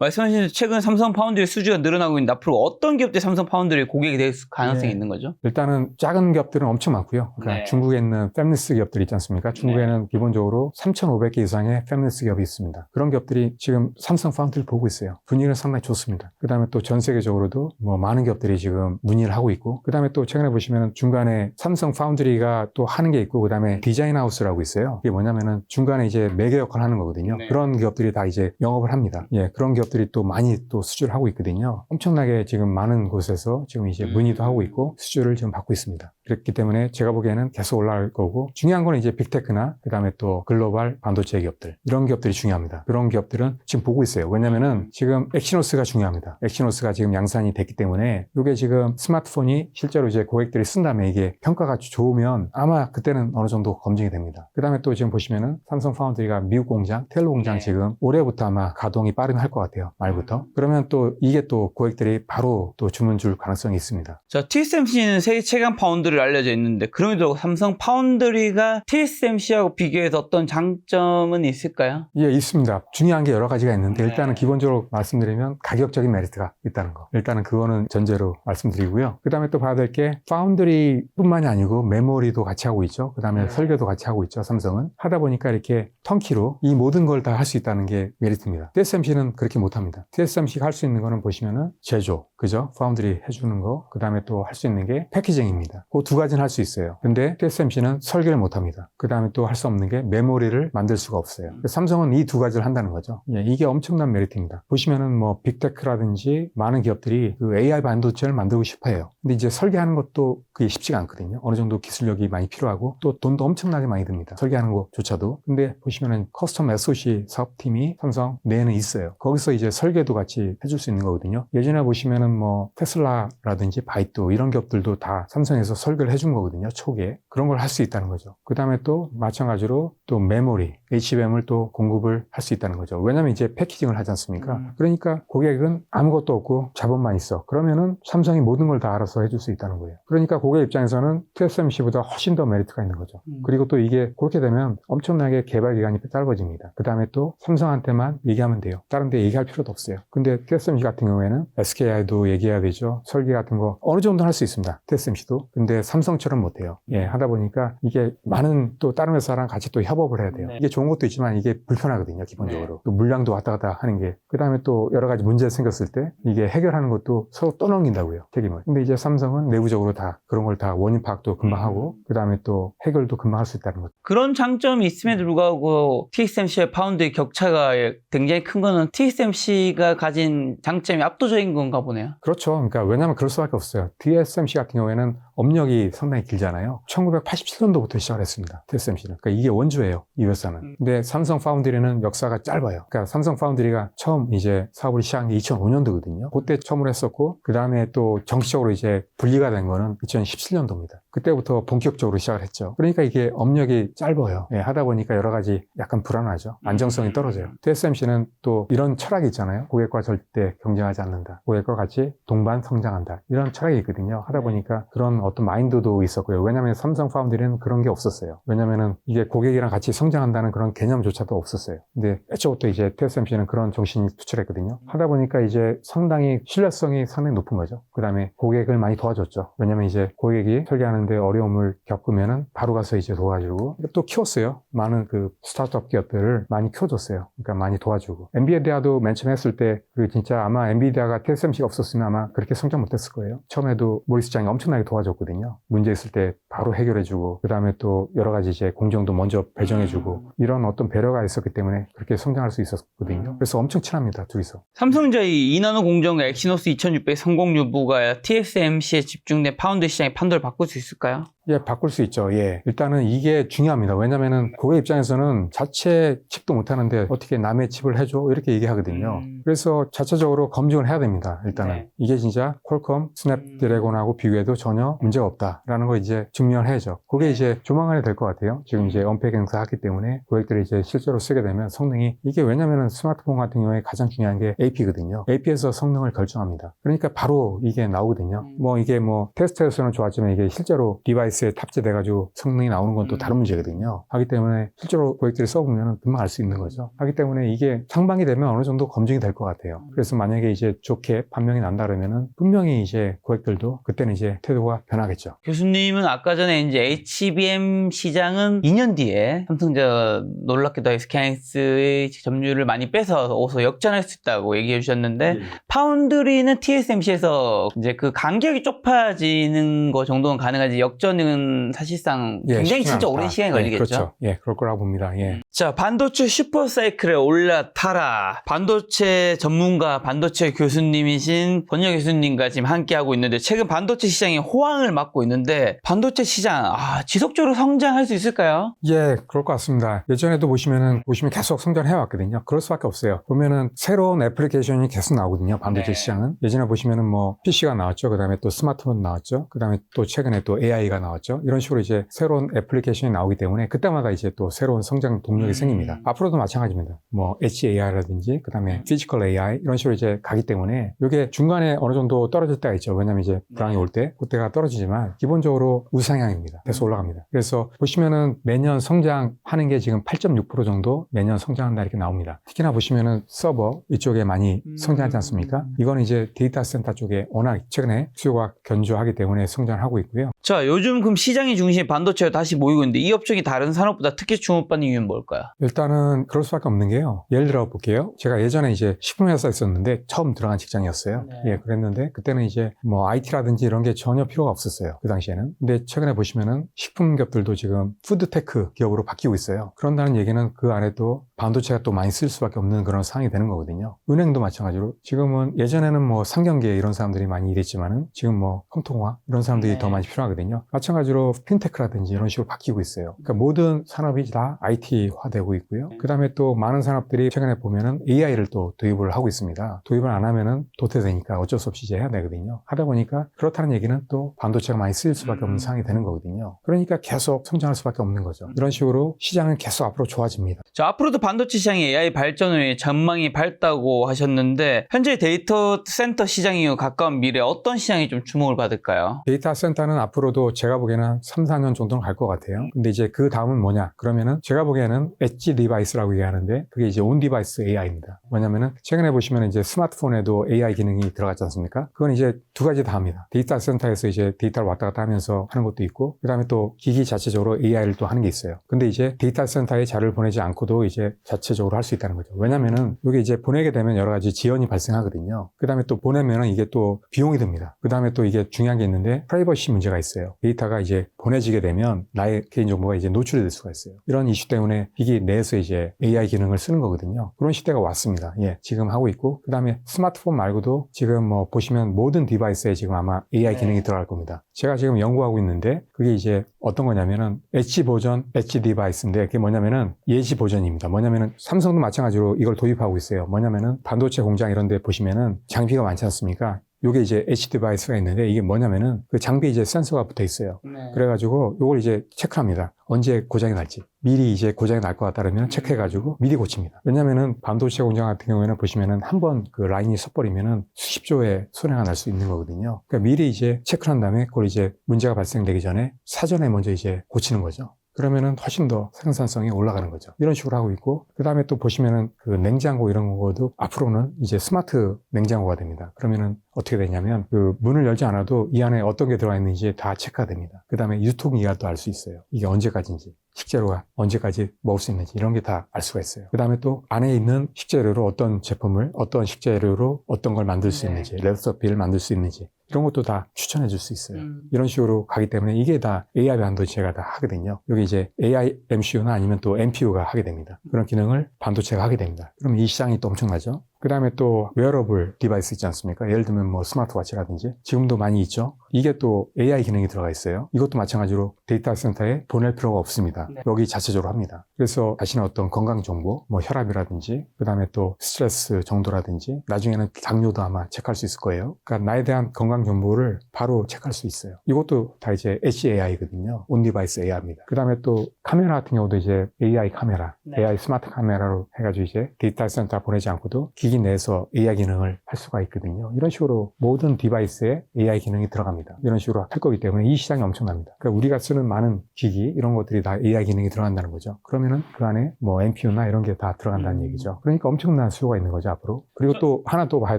말씀하신 최근 삼성 파운드리 수주가 늘어나고 있는데 앞으로 어떤 기업들이 삼성 파운드리 고객이 될 가능성이 네. 있는 거죠? 일단은 작은 기업들은 엄청 많고요. 그러니까 네. 중국에 있는 팹리스 기업들 있지 않습니까? 중국에는 기본적으로 3,500개 이상의 팹리스 기업이 있습니다. 그런 기업들이 지금 삼성 파운드리를 보고 있어요. 분위기는 상당히 좋습니다. 그 다음에 또 전 세계적으로도 뭐 많은 기업들이 지금 문의를 하고 있고, 그 다음에 또 최근에 보시면 중간에 삼성 파운드리가 또 하는 게 있고, 그 다음에 디자인 하우스라고 있어요. 이게 뭐냐면은 중간에 이제 매개 역할을 하는 거거든요. 네. 그런 기업들이 다 이제 영업을 합니다. 예, 그런 기업들이 또 많이 또 수주를 하고 있거든요. 엄청나게 지금 많은 곳에서 지금 이제 문의도 하고 있고 수주를 지금 받고 있습니다. 그렇기 때문에 제가 보기에는 계속 올라갈 거고, 중요한 건 이제 빅테크나 그 다음에 또 글로벌 반도체 기업들, 이런 기업들이 중요합니다. 그런 기업들은 지금 보고 있어요. 왜냐면은 지금 엑시노스가 중요합니다. 엑시노스가 지금 양산이 됐기 때문에 이게 지금 스마트폰이 실제로 이제 고객들이 쓴 다음에 이게 평가가 좋으면 아마 그때는 어느 정도 검증이 됩니다. 그 다음에 또 지금 보시면은 삼성 파운드리가 미국 공장, 텔로 공장 네. 지금 올해부터 아마 가동이 빠르면 할 것 같아요. 말부터. 그러면 또 이게 또 고객들이 바로 또 주문 줄 가능성이 있습니다. 자, TSMC는 세계 최강 파운드리로 알려져 있는데 그럼에도 불구하고 삼성 파운드리가 TSMC하고 비교해서 어떤 장점은 있을까요? 예, 있습니다. 중요한 게 여러 가지가 있는데 네. 일단은 기본적으로 말씀드리면 가격적인 메리트가 있다는 거. 일단은 그거는 전제로 말씀드리고요. 그 다음에 또 봐야 될 게 파운드리뿐만이 아니고 메모리도 같이 하고 있죠. 그 다음에 설계도 같이 하고 있죠. 삼성은. 하다 보니까 이렇게 턴키로 이 모든 걸 다 할 수 있다는 게 메리트입니다. TSMC는 그렇게 못합니다. TSMC가 할 수 있는 거는 보시면은 제조, 그죠? 파운드리 해주는 거. 그 다음에 또 할 수 있는 게 패키징입니다. 그 두 가지는 할 수 있어요. 근데 TSMC는 설계를 못합니다. 그 다음에 또 할 수 없는 게 메모리를 만들 수가 없어요. 삼성은 이 두 가지를 한다는 거죠. 예, 이게 엄청난 메리트입니다. 보시면은 뭐 빅테크라든지 많은 기업들이 그 AI 반도체를 만들고 싶어 해요. 근데 이제 설계하는 것도 그게 쉽지가 않거든요. 어느 정도 기술력이 많이 필요하고 또 돈도 엄청나게 많이 듭니다. 설계하는 것조차도. 근데 보시면은 커스텀 SoC 사업팀이 삼성 내에는 있어요. 거기서 이제 설계도 같이 해줄 수 있는 거거든요. 예전에 보시면은 뭐 테슬라라든지 바이두 이런 기업들도 다 삼성에서 설계를 해준 거거든요. 초기에. 그런 걸 할 수 있다는 거죠. 그 다음에 또 마찬가지로 또 메모리, HBM을 또 공급을 할 수 있다는 거죠. 왜냐면 이제 패키징을 하지 않습니까? 그러니까 고객은 아무것도 없고 자본만 있어. 그러면은 삼성이 모든 걸 다 알아서 해줄 수 있다는 거예요. 그러니까 고객 입장에서는 TSMC보다 훨씬 더 메리트가 있는 거죠. 그리고 또 이게 그렇게 되면 엄청나게 개발 기간이 짧아집니다. 그 다음에 또 삼성한테만 얘기하면 돼요. 다른 데 얘기할 필요도 없어요. 근데 TSMC 같은 경우에는 SKI도 얘기해야 되죠. 설계 같은 거 어느 정도는 할 수 있습니다. TSMC도. 근데 삼성처럼 못해요. 예, 하다 보니까 이게 많은 또 다른 회사랑 같이 또 협업을 해야 돼요. 네. 이게 좋은 것도 있지만 이게 불편하거든요. 기본적으로. 또 물량도 왔다 갔다 하는 게. 그 다음에 또 여러 가지 문제 생겼을 때 이게 해결하는 것도 서로 떠넘긴다고요. 책임을. 근데 이제 삼성은 내부적으로 다 그런 걸 다 원인 파악도 금방 하고 그 다음에 또 해결도 금방 할 수 있다는 거죠. 그런 장점이 있음에도 불구하고 TSMC와 파운드의 격차가 굉장히 큰 거는 TSMC가 가진 장점이 압도적인 건가 보네요. 그렇죠. 그러니까 왜냐하면 그럴 수밖에 없어요. TSMC 같은 경우에는 업력이 상당히 길잖아요. 1987년도부터 시작을 했습니다. TSMC는. 그러니까 이게 원주예요. 이 회사는. 근데 삼성 파운드리는 역사가 짧아요. 그러니까 삼성 파운드리가 처음 이제 사업을 시작한 게 2005년도거든요. 그때 처음으로 했었고 그 다음에 또 정식적으로 이제 분리가 된 거는 2017년도입니다. 그때부터 본격적으로 시작을 했죠. 그러니까 이게 업력이 짧아요. 예, 하다 보니까 여러 가지 약간 불안하죠. 안정성이 떨어져요. TSMC는 또 이런 철학이 있잖아요. 고객과 절대 경쟁하지 않는다. 고객과 같이 동반 성장한다. 이런 철학이 있거든요. 하다 보니까 그런 어떤 마인드도 있었고요. 왜냐하면 삼성 파운드리는 그런 게 없었어요. 왜냐하면 이게 고객이랑 같이 성장한다는 그런 개념조차도 없었어요. 근데 애초부터 이제 TSMC는 그런 정신이 투철했거든요. 하다 보니까 이제 상당히 신뢰성이 상당히 높은 거죠. 그 다음에 고객을 많이 도와줬죠. 왜냐면 이제 고객이 설계하는데 어려움을 겪으면은 바로 가서 이제 도와주고 또 키웠어요. 많은 그 스타트업 기업들을 많이 키워줬어요. 그러니까 많이 도와주고. 엔비디아도 맨 처음 했을 때 그 진짜 아마 엔비디아가 TSMC가 없었으면 아마 그렇게 성장 못했을 거예요. 처음에도 모리스 장이 엄청나게 도와줬거든요. 문제 있을 때 바로 해결해주고 그 다음에 또 여러 가지 이제 공정도 먼저 배정해주고 이런 어떤 배려가 있었기 때문에 그렇게 성장할 수 있었거든요. 그래서 엄청 친합니다. 둘이서. 삼성전자의 2나노 공정과 엑시노스 2600 성공 여부가 TSMC에 집중된 파운드 시장의 판도를 바꿀 수 있을까요? 예, 바꿀 수 있죠. 예. 일단은 이게 중요합니다. 왜냐면은 고객 입장에서는 자체 칩도 못 하는데 어떻게 남의 칩을 해줘? 이렇게 얘기하거든요. 그래서 자체적으로 검증을 해야 됩니다. 일단은. 네. 이게 진짜 퀄컴 스냅드래곤하고 비교해도 전혀 문제가 없다라는 걸 이제 증명을 해야죠. 그게 이제 조만간에 될 것 같아요. 지금 이제 언팩 행사하기 때문에 고객들이 이제 실제로 쓰게 되면 성능이 이게 왜냐면은 스마트폰 같은 경우에 가장 중요한 게 AP거든요. AP에서 성능을 결정합니다. 그러니까 바로 이게 나오거든요. 뭐 이게 뭐 테스트에서는 좋았지만 이게 실제로 디바이스에 탑재돼가지고 성능이 나오는 건 또 다른 문제거든요. 하기 때문에 실제로 고객들이 써보면 금방 알 수 있는 거죠. 하기 때문에 이게 상반기 되면 어느 정도 검증이 될 것 같아요. 그래서 만약에 이제 좋게 판명이 난다 그러면은 분명히 이제 고객들도 그때는 이제 태도가 변하겠죠. 교수님은 아까 전에 이제 HBM 시장은 2년 뒤에 삼성전자 놀랍게도 SK하이닉스의 점유율을 많이 뺏어서 역전할 수 있다고 얘기해 주셨는데 파운드리는 TSMC에서 이제 그 간격이 좁아지는 거 정도는 가능하지 역전은 사실상 굉장히 쉽지는 진짜 않다. 오랜 시간이 걸리겠죠. 그렇죠. 예, 그럴 거라고 봅니다. 예. 자, 반도체 슈퍼사이클에 올라타라. 반도체 전문가, 반도체 교수님이신 권혁 교수님과 지금 함께하고 있는데 최근 반도체 시장이 호황을 맞고 있는데 반도체 시장 지속적으로 성장할 수 있을까요? 예, 그럴 것 같습니다. 예전에도 보시면 계속 성장해 왔거든요. 그럴 수밖에 없어요. 보면은 새로운 애플리케이션이 계속 나오거든요. 반도체 네. 시장은. 예전에 보시면은 뭐 PC가 나왔죠. 그 다음에 또 스마트폰 나왔죠. 그 다음에 또 최근에 또 AI가 나왔죠. 이런 식으로 이제 새로운 애플리케이션이 나오기 때문에 그때마다 이제 또 새로운 성장 동력이 생깁니다. 앞으로도 마찬가지입니다. 뭐 Edge AI라든지 그 다음에 피지컬 AI 이런 식으로 이제 가기 때문에 이게 중간에 어느 정도 떨어질 때가 있죠. 왜냐면 이제 불황이 올 때 그때가 떨어지지만 기본적으로 우상향입니다. 계속 올라갑니다. 그래서 보시면은 매년 성장하는 게 지금 8.6% 정도 매년 성장한다 이렇게 나옵니다. 특히나 보시면은 서버 이쪽에 많이 성장하지 않습니까? 이거는 이제 데이터 센터 쪽에 워낙 최근에 수요가 견조하기 때문에 성장하고 있고요. 자, 요즘 그럼 시장의 중심에 반도체가 다시 모이고 있는데 이 업종이 다른 산업보다 특히 주목받는 이유는 뭘까요? 일단은 그럴 수밖에 없는 게요. 예를 들어 볼게요. 제가 예전에 이제 식품회사에 있었는데 처음 들어간 직장이었어요. 네. 예, 그랬는데 그때는 이제 뭐 IT라든지 이런 게 전혀 필요가 없었어요. 그 당시에는. 근데 최근에 보시면은 식품기업들도 지금 푸드테크 기업으로 바뀌고 있어요. 그런다는 얘기는 그 안에 또 반도체가 또 많이 쓸 수밖에 없는 그런 상황이 되는 거거든요. 은행도 마찬가지로 지금은 예전에는 뭐 상경계 이런 사람들이 많이 일했지만은 지금 뭐 컴통화 이런 사람들이 네. 더 많이 필요하거든요. 마찬가지로 핀테크라든지 이런 식으로 바뀌고 있어요. 그러니까 모든 산업이 다 IT화되고 있고요. 그 다음에 또 많은 산업들이 최근에 보면은 AI를 또 도입을 하고 있습니다. 도입을 안 하면은 도태되니까 어쩔 수 없이 이제 해야 되거든요. 하다 보니까 그렇다는 얘기는 또 반도체가 많이 쓰일 수밖에 없는 상황이 되는 거거든요. 그러니까 계속 성장할 수밖에 없는 거죠. 이런 식으로 시장은 계속 앞으로 좋아집니다. 자, 앞으로도 반도체 시장이 AI 발전을 위해 전망이 밝다고 하셨는데 현재 데이터 센터 시장이 가까운 미래에 어떤 시장이 좀 주목을 받을까요? 데이터 센터는 앞으로도 제가 보기에는 한 3, 4년 정도는 갈 것 같아요. 근데 이제 그 다음은 뭐냐? 그러면은 제가 보기에는 엣지 디바이스라고 얘기하는데 그게 이제 온 디바이스 AI입니다. 뭐냐면은 최근에 보시면 이제 스마트폰에도 AI 기능이 들어갔지 않습니까? 그건 이제 두 가지 다 합니다. 데이터 센터에서 이제 데이터를 왔다 갔다 하면서 하는 것도 있고 그 다음에 또 기기 자체적으로 AI를 또 하는 게 있어요. 근데 이제 데이터 센터에 자료를 보내지 않고도 이제 자체적으로 할 수 있다는 거죠. 왜냐면은 이게 이제 보내게 되면 여러 가지 지연이 발생하거든요. 그 다음에 또 보내면은 이게 또 비용이 듭니다. 그 다음에 또 이게 중요한 게 있는데 프라이버시 문제가 있어요. 데이터가 이제 보내지게 되면 나의 개인정보가 이제 노출이 될 수가 있어요. 이런 이슈 때문에 기기 내에서 이제 AI 기능을 쓰는 거거든요. 그런 시대가 왔습니다. 예, 지금 하고 있고 그 다음에 스마트폰 말고도 지금 뭐 보시면 모든 디바이스에 지금 아마 AI 기능이 들어갈 겁니다. 제가 지금 연구하고 있는데 그게 이제 어떤 거냐면은 엣지 버전, 엣지 디바이스인데 그게 뭐냐면은 예지 버전입니다. 뭐냐면은 삼성도 마찬가지로 이걸 도입하고 있어요. 뭐냐면은 반도체 공장 이런 데 보시면은 장비가 많지 않습니까? 요게 이제 엣지 디바이스가 있는데 이게 뭐냐면은 그 장비에 이제 센서가 붙어 있어요. 네. 그래가지고 요걸 이제 체크합니다. 언제 고장이 날지. 미리 이제 고장이 날 것 같다 그러면 체크해가지고 미리 고칩니다. 왜냐면은 반도체 공장 같은 경우에는 보시면은 한번 그 라인이 섰버리면은 수십조의 손해가 날 수 있는 거거든요. 그러니까 미리 이제 체크한 다음에 그걸 이제 문제가 발생되기 전에 사전에 먼저 이제 고치는 거죠. 그러면은 훨씬 더 생산성이 올라가는 거죠. 이런 식으로 하고 있고, 그 다음에 또 보시면은 그 냉장고 이런 거도 앞으로는 이제 스마트 냉장고가 됩니다. 그러면은 어떻게 되냐면 그 문을 열지 않아도 이 안에 어떤 게 들어가 있는지 다 체크가 됩니다. 그 다음에 유통기간도 알 수 있어요. 이게 언제까지인지, 식재료가 언제까지 먹을 수 있는지 이런 게 다 알 수가 있어요. 그 다음에 또 안에 있는 식재료로 어떤 제품을 어떤 식재료로 어떤 걸 만들 수 있는지, 레시피를 만들 수 있는지 이런 것도 다 추천해 줄 수 있어요. 이런 식으로 가기 때문에 이게 다 AI 반도체가 다 하거든요. 여기 이제 AI MCU나 아니면 또 NPU가 하게 됩니다. 그런 기능을 반도체가 하게 됩니다. 그럼 이 시장이 또 엄청나죠. 그 다음에 또 웨어러블 디바이스 있지 않습니까? 예를 들면 뭐 스마트워치라든지 지금도 많이 있죠. 이게 또 AI 기능이 들어가 있어요. 이것도 마찬가지로 데이터 센터에 보낼 필요가 없습니다. 네. 여기 자체적으로 합니다. 그래서 자신의 어떤 건강 정보, 뭐 혈압이라든지 그 다음에 또 스트레스 정도라든지 나중에는 당뇨도 아마 체크할 수 있을 거예요. 그러니까 나에 대한 건강 정보를 바로 체크할 수 있어요. 이것도 다 이제 Edge AI거든요. 온 디바이스 AI입니다. 그 다음에 또 카메라 같은 경우도 이제 AI 카메라, 네. AI 스마트 카메라로 해가지고 이제 데이터 센터 보내지 않고도 기기 내에서 AI 기능을 할 수가 있거든요. 이런 식으로 모든 디바이스에 AI 기능이 들어갑니다. 이런 식으로 할 거기 때문에 이 시장이 엄청납니다. 그러니까 우리가 쓰는 많은 기기 이런 것들이 다 AI 기능이 들어간다는 거죠. 그러면은 그 안에 뭐 NPU나 이런 게 다 들어간다는 얘기죠. 그러니까 엄청난 수요가 있는 거죠, 앞으로. 그리고 또 하나 또 봐야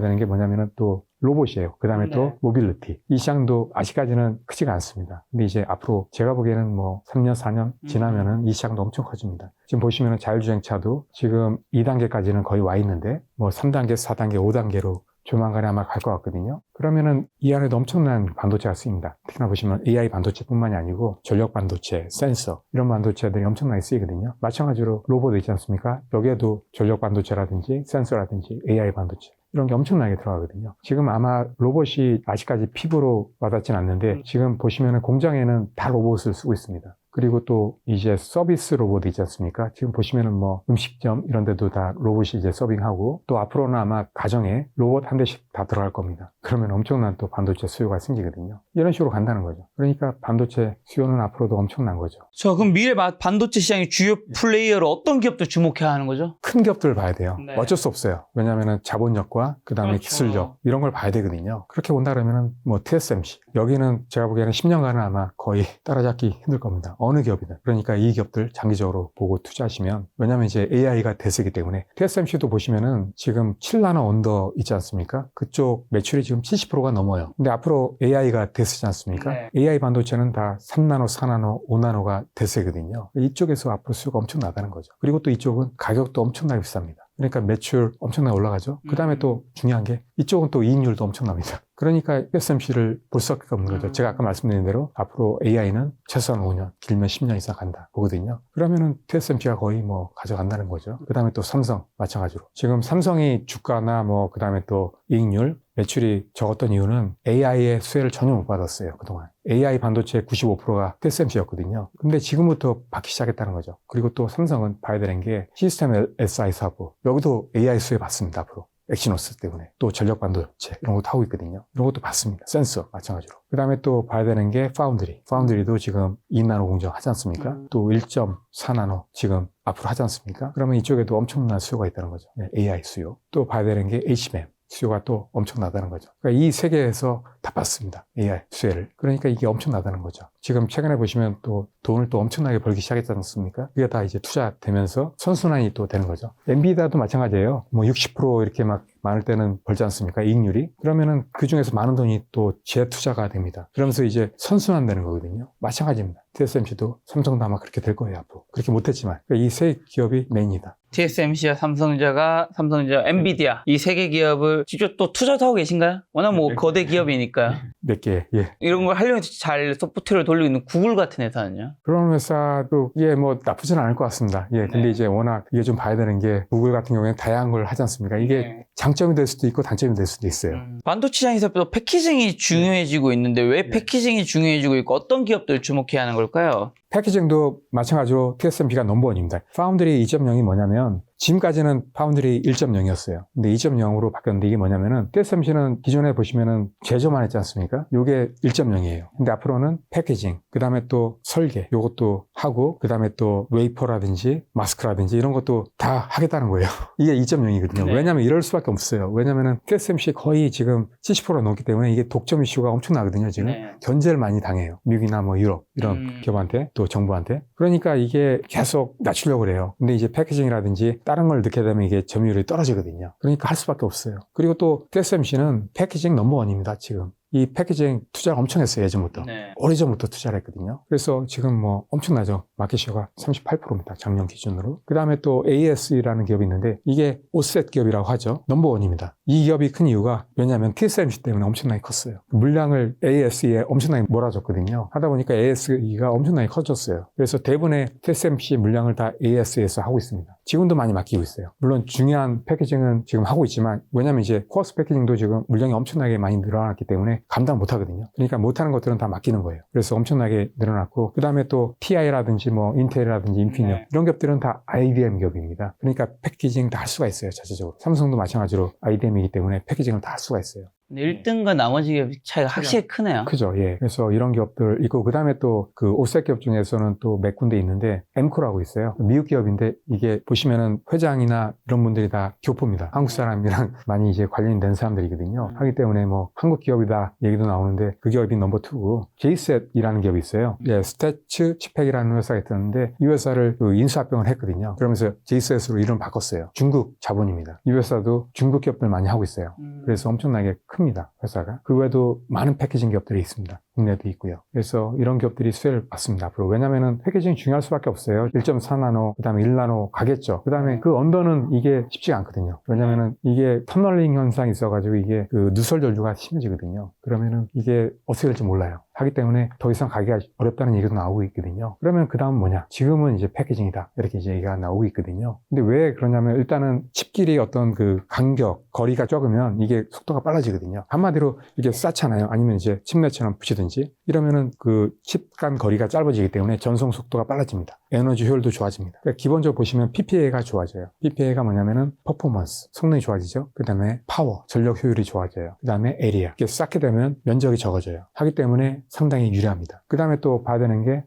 되는 게 뭐냐면은 또 로봇이에요. 그 다음에 또 모빌리티. 이 시장도 아직까지는 크지가 않습니다. 근데 이제 앞으로 제가 보기에는 뭐 3년, 4년 지나면은 이 시장도 엄청 커집니다. 지금 보시면은 자율주행차도 지금 2단계까지는 거의 와 있는데 뭐 3단계, 4단계, 5단계로 조만간에 아마 갈 것 같거든요. 그러면은 이 안에도 엄청난 반도체가 쓰입니다. 특히나 보시면 AI 반도체뿐만이 아니고 전력 반도체, 센서 이런 반도체들이 엄청나게 쓰이거든요. 마찬가지로 로봇 있지 않습니까? 여기에도 전력 반도체라든지 센서라든지 AI 반도체 이런 게 엄청나게 들어가거든요. 지금 아마 로봇이 아직까지 피부로 와닿진 않는데 지금 보시면은 공장에는 다 로봇을 쓰고 있습니다. 그리고 또 이제 서비스 로봇 있지 않습니까? 지금 보시면은 뭐 음식점 이런 데도 다 로봇이 이제 서빙하고 또 앞으로는 아마 가정에 로봇 한 대씩 다 들어갈 겁니다. 그러면 엄청난 또 반도체 수요가 생기거든요. 이런 식으로 간다는 거죠. 그러니까 반도체 수요는 앞으로도 엄청난 거죠. 저 그럼 미래 반도체 시장의 주요 플레이어로 어떤 기업들 주목해야 하는 거죠? 큰 기업들을 봐야 돼요. 네. 어쩔 수 없어요. 왜냐하면 자본력과 그 다음에 그렇죠. 기술력 이런 걸 봐야 되거든요. 그렇게 본다 그러면은 뭐 TSMC 여기는 제가 보기에는 10년간은 아마 거의 따라잡기 힘들 겁니다. 어느 기업이든. 그러니까 이 기업들 장기적으로 보고 투자하시면 왜냐하면 이제 AI가 대세이기 때문에 TSMC도 보시면은 지금 7나노 언더 있지 않습니까? 그쪽 매출이 지금 70%가 넘어요. 근데 앞으로 AI가 대세지 않습니까? 네. AI 반도체는 다 3나노, 4나노, 5나노가 대세거든요. 이쪽에서 앞으로 수요가 엄청 나가는 거죠. 그리고 또 이쪽은 가격도 엄청나게 비쌉니다. 그러니까 매출 엄청나게 올라가죠. 그 다음에 또 중요한 게 이쪽은 또 이익률도 엄청납니다. 그러니까 TSMC를 볼 수밖에 없는 거죠. 제가 아까 말씀드린 대로 앞으로 AI는 최소한 5년, 길면 10년 이상 간다 보거든요. 그러면은 TSMC가 거의 뭐 가져간다는 거죠. 그 다음에 또 삼성 마찬가지로. 지금 삼성이 주가나 뭐 그 다음에 또 이익률, 매출이 적었던 이유는 AI의 수혜를 전혀 못 받았어요, 그동안. AI 반도체 95%가 TSMC였거든요. 근데 지금부터 받기 시작했다는 거죠. 그리고 또 삼성은 봐야 되는 게 시스템 SI 사고, 여기도 AI 수혜 받습니다, 앞으로. 엑시노스 때문에. 또 전력 반도체 이런 것도 하고 있거든요. 이런 것도 받습니다. 센서 마찬가지로. 그 다음에 또 봐야 되는 게 파운드리. 파운드리도 지금 2나노 공정 하지 않습니까? 또 1.4나노 지금 앞으로 하지 않습니까? 그러면 이쪽에도 엄청난 수요가 있다는 거죠. AI 수요. 또 봐야 되는 게 HBM. 수요가 또 엄청나다는 거죠. 그러니까 이 세 개에서 다 받습니다. AI 수혜를. 그러니까 이게 엄청나다는 거죠. 지금 최근에 보시면 또 돈을 또 엄청나게 벌기 시작했지 않습니까? 그게 다 이제 투자되면서 선순환이 또 되는 거죠. 엔비디아도 마찬가지예요. 뭐 60% 이렇게 막 많을 때는 벌지 않습니까? 이익률이. 그러면은 그 중에서 많은 돈이 또 재투자가 됩니다. 그러면서 이제 선순환되는 거거든요. 마찬가지입니다. TSMC도 삼성도 아마 그렇게 될 거예요, 앞으로. 그렇게 못했지만. 그러니까 이 세 기업이 메인이다. TSMC와 삼성전자, 엔비디아 이 세 개 기업을 직접 또 투자도 하고 계신가요? 워낙 뭐 거대 기업이니까요. 몇 개, 예. 이런 걸 하려면 잘 소프트웨어를 돌리고 있는 구글 같은 회사는요? 그런 회사도, 예, 뭐 나쁘지는 않을 것 같습니다. 예, 근데 네. 이제 워낙 이게 좀 봐야 되는 게 구글 같은 경우에는 다양한 걸 하지 않습니까? 이게 네. 장점이 될 수도 있고 단점이 될 수도 있어요. 반도체 시장에서 또 패키징이 중요해지고 있는데 왜 패키징이 중요해지고 있고 어떤 기업들 주목해야 하는 걸까요? 패키징도 마찬가지로 TSMC가 넘버원입니다. 파운드리 2.0이 뭐냐면 지금까지는 파운드리 1.0이었어요. 근데 2.0으로 바뀌었는데 이게 뭐냐면은 TSMC는 기존에 보시면은 제조만 했지 않습니까? 요게 1.0이에요. 근데 앞으로는 패키징, 그 다음에 또 설계, 요것도 하고, 그 다음에 또 웨이퍼라든지 마스크라든지 이런 것도 다 하겠다는 거예요. 이게 2.0이거든요. 네. 왜냐면 이럴 수밖에 없어요. 왜냐면은 TSMC 거의 지금 70% 넘기 때문에 이게 독점 이슈가 엄청나거든요. 지금 네. 견제를 많이 당해요. 미국이나 뭐 유럽 이런 기업한테 또 정부한테. 그러니까 이게 계속 낮추려고 그래요. 근데 이제 패키징이라든지 다른 걸 넣게 되면 이게 점유율이 떨어지거든요. 그러니까 할 수밖에 없어요. 그리고 또 TSMC는 패키징 넘버원입니다, 지금. 이 패키징 투자를 엄청 했어요, 예전부터. 네. 오래전부터 투자를 했거든요. 그래서 지금 뭐 엄청나죠. 마켓시어가 38%입니다. 작년 기준으로. 그 다음에 또 ASE라는 기업이 있는데 이게 오셋 기업이라고 하죠. 넘버원입니다. 이 기업이 큰 이유가 왜냐하면 TSMC 때문에 엄청나게 컸어요. 물량을 ASE에 엄청나게 몰아줬거든요. 하다 보니까 ASE가 엄청나게 커졌어요. 그래서 대부분의 TSMC 물량을 다 ASE에서 하고 있습니다. 지금도 많이 맡기고 있어요. 물론 중요한 패키징은 지금 하고 있지만 왜냐면 이제 코어스 패키징도 지금 물량이 엄청나게 많이 늘어났기 때문에 감당 못 하거든요. 그러니까 못하는 것들은 다 맡기는 거예요. 그래서 엄청나게 늘어났고 그 다음에 또 TI라든지 뭐 인텔이라든지 인피니엄 이런 기업들은 다 IDM 기업입니다. 그러니까 패키징 다 할 수가 있어요. 자체적으로. 삼성도 마찬가지로 IDM이기 때문에 패키징을 다 할 수가 있어요. 1등과 나머지 기업 차이가 확실히 크네요. 크죠. 예. 그래서 이런 기업들 있고 그 다음에 또 그 오색 기업 중에서는 또 몇 군데 있는데 엠코라고 있어요. 미국 기업인데 이게 보시면은 회장이나 이런 분들이 다 교포입니다. 한국 사람이랑 많이 이제 관련된 사람들이거든요. 하기 때문에 뭐 한국 기업이다 얘기도 나오는데 그 기업이 넘버 2고 제이셋이라는 기업이 있어요. 예, 스태츠 치팩이라는 회사가 있었는데 이 회사를 그 인수합병을 했거든요. 그러면서 제이셋으로 이름을 바꿨어요. 중국 자본입니다. 이 회사도 중국 기업들 많이 하고 있어요. 그래서 엄청나게 큽니다, 회사가. 그 외에도 많은 패키징 기업들이 있습니다. 국내도 있고요. 그래서 이런 기업들이 수혜를 받습니다, 앞으로. 왜냐면은 패키징 중요할 수밖에 없어요. 1.4나노, 그 다음에 1나노 가겠죠. 그 다음에 그 언더는 이게 쉽지가 않거든요. 왜냐면은 이게 터널링 현상이 있어가지고 이게 그 누설 전류가 심해지거든요. 그러면은 이게 어떻게 될지 몰라요. 하기 때문에 더 이상 가기가 어렵다는 얘기도 나오고 있거든요. 그러면 그 다음은 뭐냐? 지금은 이제 패키징이다. 이렇게 이제 얘기가 나오고 있거든요. 근데 왜 그러냐면 일단은 칩끼리 어떤 그 간격, 거리가 적으면 이게 속도가 빨라지거든요. 한마디로 이게 쌓잖아요. 아니면 이제 칩넷처럼 붙이든지 이러면은 그 칩 간 거리가 짧아지기 때문에 전송 속도가 빨라집니다. 에너지 효율도 좋아집니다. 그러니까 기본적으로 보시면 PPA가 좋아져요. PPA가 뭐냐면은 퍼포먼스, 성능이 좋아지죠. 그 다음에 파워, 전력 효율이 좋아져요. 그 다음에 에리아. 이게 쌓게 되면 면적이 적어져요. 하기 때문에 상당히 유리합니다. 그 다음에 또 봐야 되는 게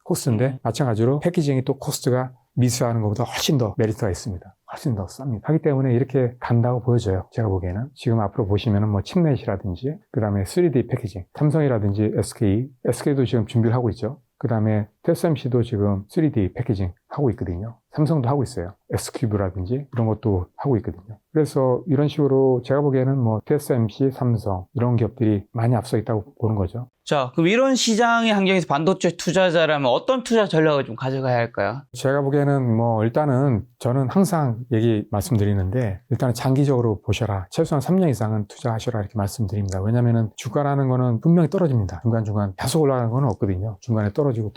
코스트인데 마찬가지로 패키징이 또 코스트가 미수하는 것보다 훨씬 더 메리트가 있습니다. 훨씬 더 쌉니다. 하기 때문에 이렇게 간다고 보여져요. 제가 보기에는. 지금 앞으로 보시면은 뭐 칩넷이라든지 그 다음에 3D 패키징, 삼성이라든지 SK도 지금 준비를 하고 있죠. 그 다음에 TSMC도 지금 3D 패키징 하고 있거든요. 삼성도 하고 있어요. S큐브라든지 이런 것도 하고 있거든요. 그래서 이런 식으로 제가 보기에는 뭐 TSMC, 삼성 이런 기업들이 많이 앞서 있다고 보는 거죠. 자, 그럼 이런 시장의 환경에서 반도체 투자자라면 어떤 투자 전략을 좀 가져가야 할까요? 제가 보기에는 뭐 일단은 저는 항상 말씀드리는데 일단은 장기적으로 보셔라. 최소한 3년 이상은 투자하셔라 이렇게 말씀드립니다. 왜냐면은 주가라는 거는 분명히 떨어집니다. 중간중간 계속 올라가는 건 없거든요. 중간에 떨어지고